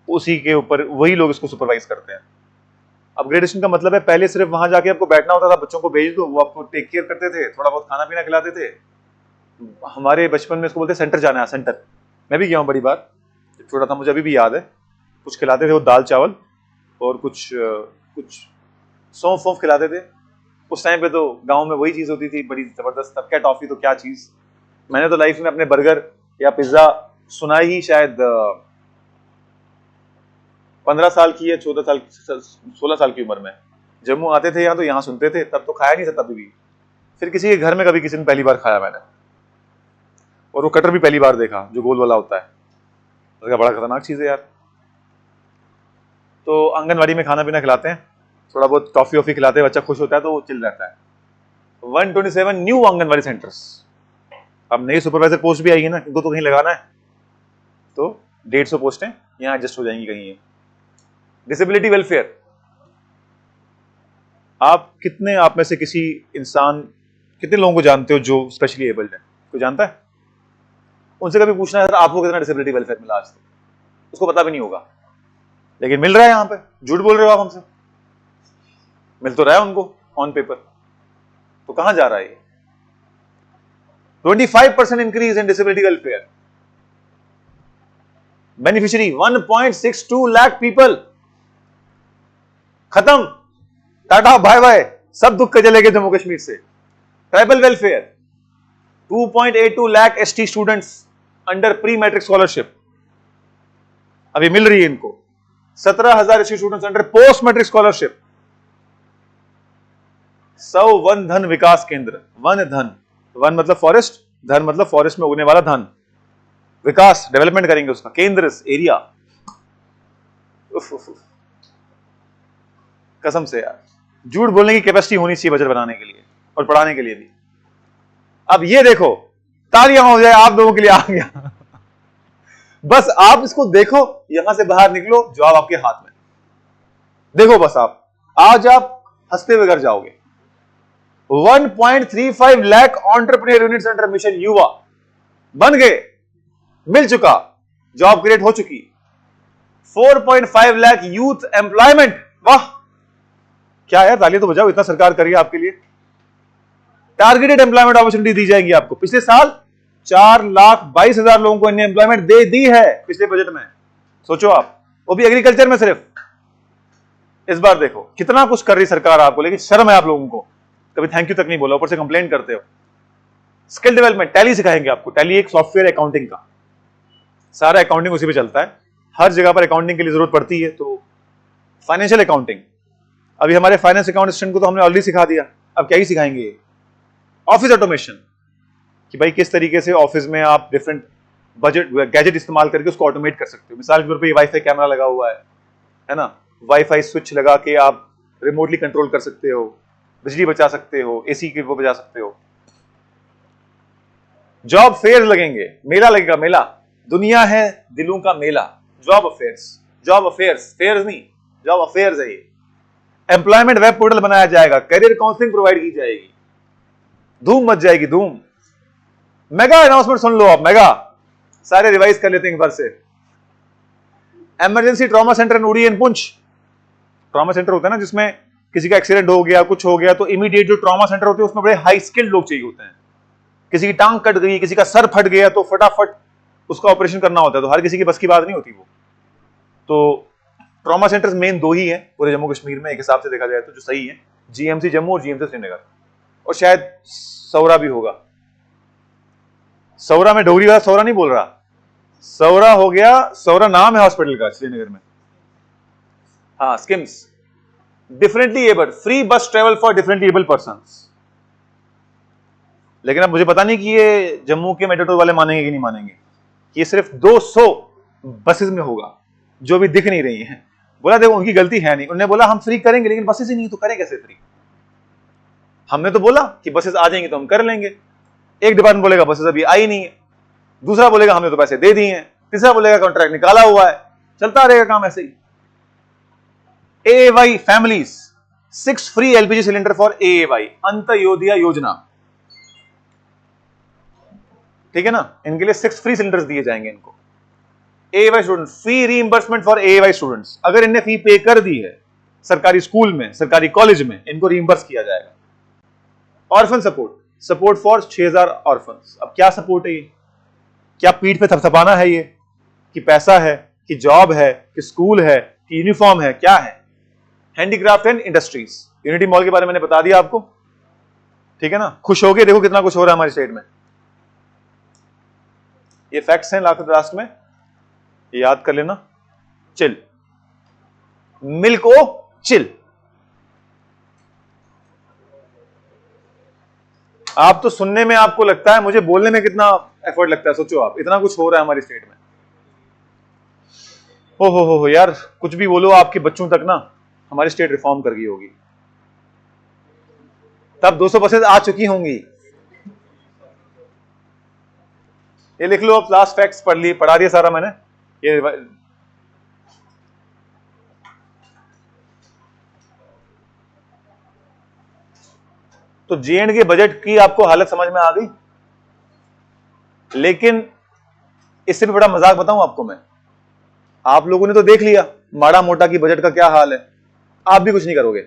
उसी के ऊपर वही लोग इसको सुपरवाइज करते हैं। अपग्रेडेशन का मतलब है पहले सिर्फ वहां जाके आपको बैठना होता था, बच्चों को भेज दो, वो आपको टेक केयर करते थे, थोड़ा बहुत खाना पीना खिलाते थे। हमारे बचपन में इसको बोलते सेंटर जाना है, सेंटर। मैं भी गया हूं बड़ी बार, जब छोटा था मुझे अभी भी याद है। कुछ खिलाते थे वो दाल चावल और कुछ सौंफ खिलाते थे। उस टाइम पे तो गांव में वही चीज होती थी बड़ी जबरदस्त। तब क्या टॉफी तो क्या चीज। मैंने तो लाइफ में अपने बर्गर या पिज्जा सुना ही शायद 15 साल की या 16 साल की उम्र में। जम्मू आते थे यहाँ तो यहाँ सुनते थे, तब तो खाया नहीं था तभी भी। फिर किसी के घर में कभी किसी ने पहली बार खाया मैंने, और वो कटर भी पहली बार देखा जो गोल वाला होता है। तो बड़ा खतरनाक चीज है यार। तो आंगनवाड़ी में खाना पीना खिलाते हैं, थोड़ा बहुत टॉफी वॉफी खिलाते हैं, बच्चा खुश होता है तो वो चिल रहता है। 127 न्यू आंगनवाड़ी सेंटर्स। अब नई सुपरवाइजर पोस्ट भी आएगी ना, इनको तो कहीं लगाना है, तो 150 पोस्टें यहाँ एडजस्ट हो जाएंगी कहीं। डिसेबिलिटी वेलफेयर, आप में से किसी इंसान, कितने लोगों को जानते हो जो स्पेशली एबल्ड है? कोई जानता है? उनसे कभी पूछना है आपको कितना डिसेबिलिटी वेलफेयर मिला आज तक, उसको पता भी नहीं होगा, लेकिन मिल रहा है। यहां पे झूठ बोल रहे हो आप हमसे, मिल तो रहा है उनको ऑन पेपर। तो कहां जा रहा है ये? 25% increase in disability welfare. Beneficiary 1.62 lakh people. खत्म, टाटा बाय बाय, सब दुख के चले गए जम्मू कश्मीर से। Tribal welfare 2.82 lakh ST students under pre matric scholarship, अभी मिल रही है इनको। 17,000 ST students under post matric scholarship. 100 Van Dhan Vikas केंद्र। वन धन, वन मतलब फॉरेस्ट, धन मतलब फॉरेस्ट में उगने वाला धन। विकास डेवलपमेंट करेंगे उसका, केंद्र एरिया। कसम से यार, झूठ बोलने की कैपेसिटी होनी चाहिए बजट बनाने के लिए और पढ़ाने के लिए भी। अब ये देखो, तालियां हो जाए आप लोगों के लिए आ गया। बस आप इसको देखो, यहां से बाहर निकलो, जवाब आपके हाथ में। देखो बस आप, आज आप हंसते हुए घर जाओगे। 1.35 lakh entrepreneur units under mission युवा बन गए, मिल चुका, जॉब क्रिएट हो चुकी। 4.5 लाख यूथ एम्प्लॉयमेंट, वाह क्या यार, तालियां तो बजाओ, इतना सरकार करिए आपके लिए। टारगेटेड एम्प्लॉयमेंट अपॉर्चुनिटी दी जाएगी आपको। पिछले साल 4,22,000 लोगों को इन्हें एम्प्लॉयमेंट दे दी है पिछले बजट में। सोचो आप, वो भी एग्रीकल्चर में सिर्फ। इस बार देखो कितना कुछ कर रही सरकार आपको, लेकिन शर्म है आप लोगों को, कभी थैंक यू तक नहीं बोला, ऊपर से कंप्लेंट करते हो। स्किल डेवलपमेंट, टैली सिखाएंगे आपको। टैली एक सॉफ्टवेयर अकाउंटिंग का, सारा अकाउंटिंग उसी पे चलता है। हर जगह पर अकाउंटिंग के लिए जरूरत पड़ती है, तो फाइनेंशियल अकाउंटिंग, अभी हमारे फाइनेंस अकाउंटेंट को तो हमने ऑलरेडी सिखा दिया, अब क्या ही सिखाएंगे। ऑफिस ऑटोमेशन, कि भाई किस तरीके से ऑफिस में आप डिफरेंट बजट गैजेट इस्तेमाल करके उसको ऑटोमेट कर सकते हो। मिसाल के तौर पे वाईफाई कैमरा लगा हुआ है ना, वाईफाई स्विच लगा के आप रिमोटली कंट्रोल कर सकते हो, बिजली बचा सकते हो, एसी के वो बचा सकते हो। जॉब फेयर लगेंगे, मेला लगेगा, मेला, दुनिया है दिलों का मेला। Job affairs, job affairs, fairs नहीं, जॉब अफेयर्स है ये। एम्प्लॉयमेंट वेब पोर्टल बनाया जाएगा, करियर काउंसलिंग प्रोवाइड की जाएगी, धूम मच जाएगी धूम। मेगा अनाउंसमेंट सुन लो आप, मेगा, सारे रिवाइज कर लेते हैं एक बार से। इमरजेंसी ट्रॉमा सेंटर इन उड़ी एंड पुंछ। ट्रॉमा सेंटर होता है ना, जिसमें किसी का एक्सीडेंट हो गया, कुछ हो गया, तो इमीडिएट जो ट्रॉमा सेंटर होते हैं उसमें बड़े हाई स्किल्ड लोग चाहिए होते हैं। किसी की टांग कट गई, किसी का सर फट गया, तो फटाफट उसका ऑपरेशन करना होता है, तो हर किसी की बस की बात नहीं होती वो। तो ट्रॉमा सेंटर्स मेन दो ही हैं पूरे जम्मू कश्मीर में, एक हिसाब से देखा जाए तो, जो सही है, जीएमसी जम्मू और जीएमसी श्रीनगर, और शायद सौरा भी होगा। सौरा में डोगरी वाला सौरा नहीं बोल रहा, सौरा हो गया, सौरा नाम है हॉस्पिटल का श्रीनगर में। हाँ, स्किम्स, डिफरेंटली एबल, फ्री बस travel for differently able persons. लेकिन अब मुझे पता नहीं कि ये जम्मू के मेट्रो वाले मानेंगे कि नहीं मानेंगे। ये सिर्फ 200 बसेस में होगा, जो भी दिख नहीं रही हैं। बोला देखो उनकी गलती है नहीं, उन्होंने बोला हम फ्री करेंगे, लेकिन बसेस ही नहीं तो करें कैसे फ्री। हमने तो बोला कि बसेस आ जाएंगे तो हम कर लेंगे। एक डिपार्टमेंट बोलेगा बसेस अभी आई नहीं है, दूसरा बोलेगा हमने तो पैसे दे दिए हैं, तीसरा बोलेगा कॉन्ट्रैक्ट निकाला हुआ है, चलता रहेगा काम ऐसे ही। AAY families, 6 free LPG cylinder for AAY, Antyodaya योजना, ठीक है ना, इनके लिए 6 फ्री सिलेंडर्स दिए जाएंगे इनको। AAY student, fee reimbursement for AAY students, अगर इनने फी पे कर दी है सरकारी स्कूल में, सरकारी कॉलेज में, इनको रीइंबर्स किया जाएगा। Orphan support, support for 6000 orphans. अब क्या सपोर्ट है ये, क्या पीठ पे थपथपाना है ये, कि पैसा है, कि जॉब है, कि स्कूल है, कि यूनिफॉर्म है, क्या है। Handicraft and industries, unity mall के बारे में मैंने बता दिया आपको, ठीक है ना। खुश हो गए, देखो कितना कुछ हो रहा है हमारी स्टेट में। ये फैक्ट्स हैं लास्ट में, ये याद कर लेना। चिल, मिल्क ओ चिल। आप तो सुनने में आपको लगता है, मुझे बोलने में कितना एफर्ट लगता है, सोचो आप, इतना कुछ हो रहा है हमारी स्टेट में। हो यार, कुछ भी बोलो, आपके बच्चों तक ना हमारी स्टेट रिफॉर्म कर गई होगी, तब 200 बसेस आ चुकी होंगी। ये लिख लो, अब लास्ट फैक्ट्स पढ़ा दिया सारा मैंने ये। तो J&K बजट की आपको हालत समझ में आ गई, लेकिन इससे भी बड़ा मजाक बताऊं आपको मैं, आप लोगों ने तो देख लिया माड़ा मोटा की बजट का क्या हाल है, आप भी कुछ नहीं करोगे।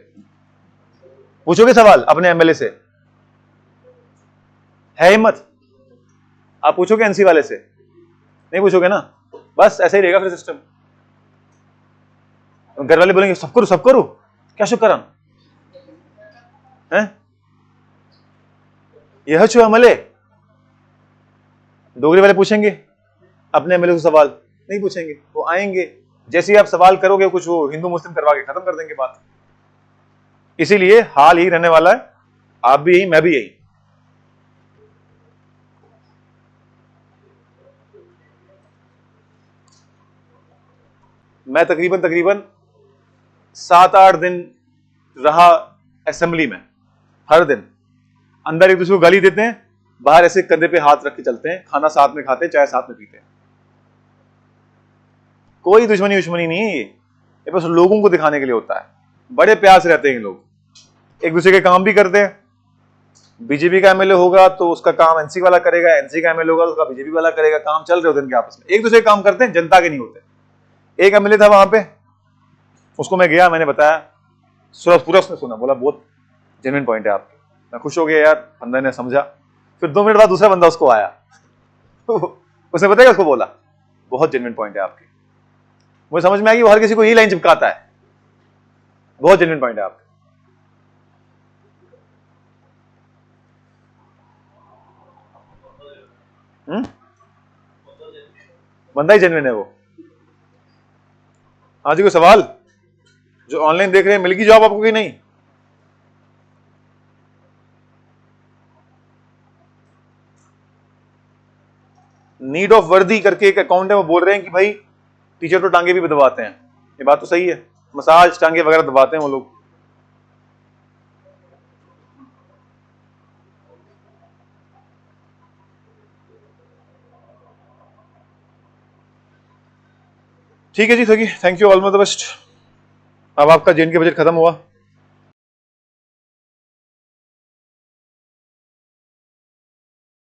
पूछोगे सवाल अपने MLA से, है हिम्मत? आप पूछोगे NC वाले से? नहीं पूछोगे ना, बस ऐसे ही रहेगा फिर सिस्टम। घर वाले बोलेंगे सब करो सब करो, क्या शुक्रान है, यह छो MLA। डोगरी वाले पूछेंगे अपने MLA से सवाल, नहीं पूछेंगे, वो आएंगे, जैसे ही आप सवाल करोगे कुछ, वो हिंदू मुस्लिम करवा के खत्म कर देंगे बात। इसीलिए हाल ही रहने वाला है, आप भी यही, मैं भी यही। मैं तकरीबन 7-8 दिन रहा असेंबली में, हर दिन अंदर एक दूसरे को गाली देते हैं, बाहर ऐसे कंधे पे हाथ रख के चलते हैं, खाना साथ में खाते हैं, चाय साथ में पीते हैं। कोई दुश्मनी नहीं है, ये बस लोगों को दिखाने के लिए होता है। बड़े प्यार से रहते हैं लोग, एक दूसरे के काम भी करते हैं। बीजेपी का एमएलए होगा तो उसका काम एनसी वाला करेगा, एनसी का एमएलए होगा तो उसका बीजेपी वाला करेगा। काम चल रहे होते हैं इनके आपस में, एक दूसरे के काम करते हैं, जनता के नहीं होते। एक एमएलए था वहां पे, उसको मैं गया, मैंने बताया, पूरा उसने सुना, बोला बहुत जेन्युइन पॉइंट है आपके। मैं खुश हो गया यार, बंदा ने समझा। फिर 2 मिनट बाद दूसरा बंदा उसको आया उसने बताया उसको, बोला बहुत जेन्युइन पॉइंट है आपके। मुझे समझ में आई, वो हर किसी को यही लाइन चिपकाता है, बहुत जेन्युइन पॉइंट है आपके। बंदा ही जेन्युइन है वो। आज कोई सवाल? जो ऑनलाइन देख रहे हैं, मिल गई जॉब आपको कि नहीं? नीड ऑफ वर्दी करके एक अकाउंट है, वो बोल रहे हैं कि भाई टीचर तो टांगे भी दबाते हैं। ये बात तो सही है, मसाज टांगे वगैरह दबाते हैं वो लोग। ठीक है जी, thank you, all the best. अब आपका जेन के बजट खत्म हुआ।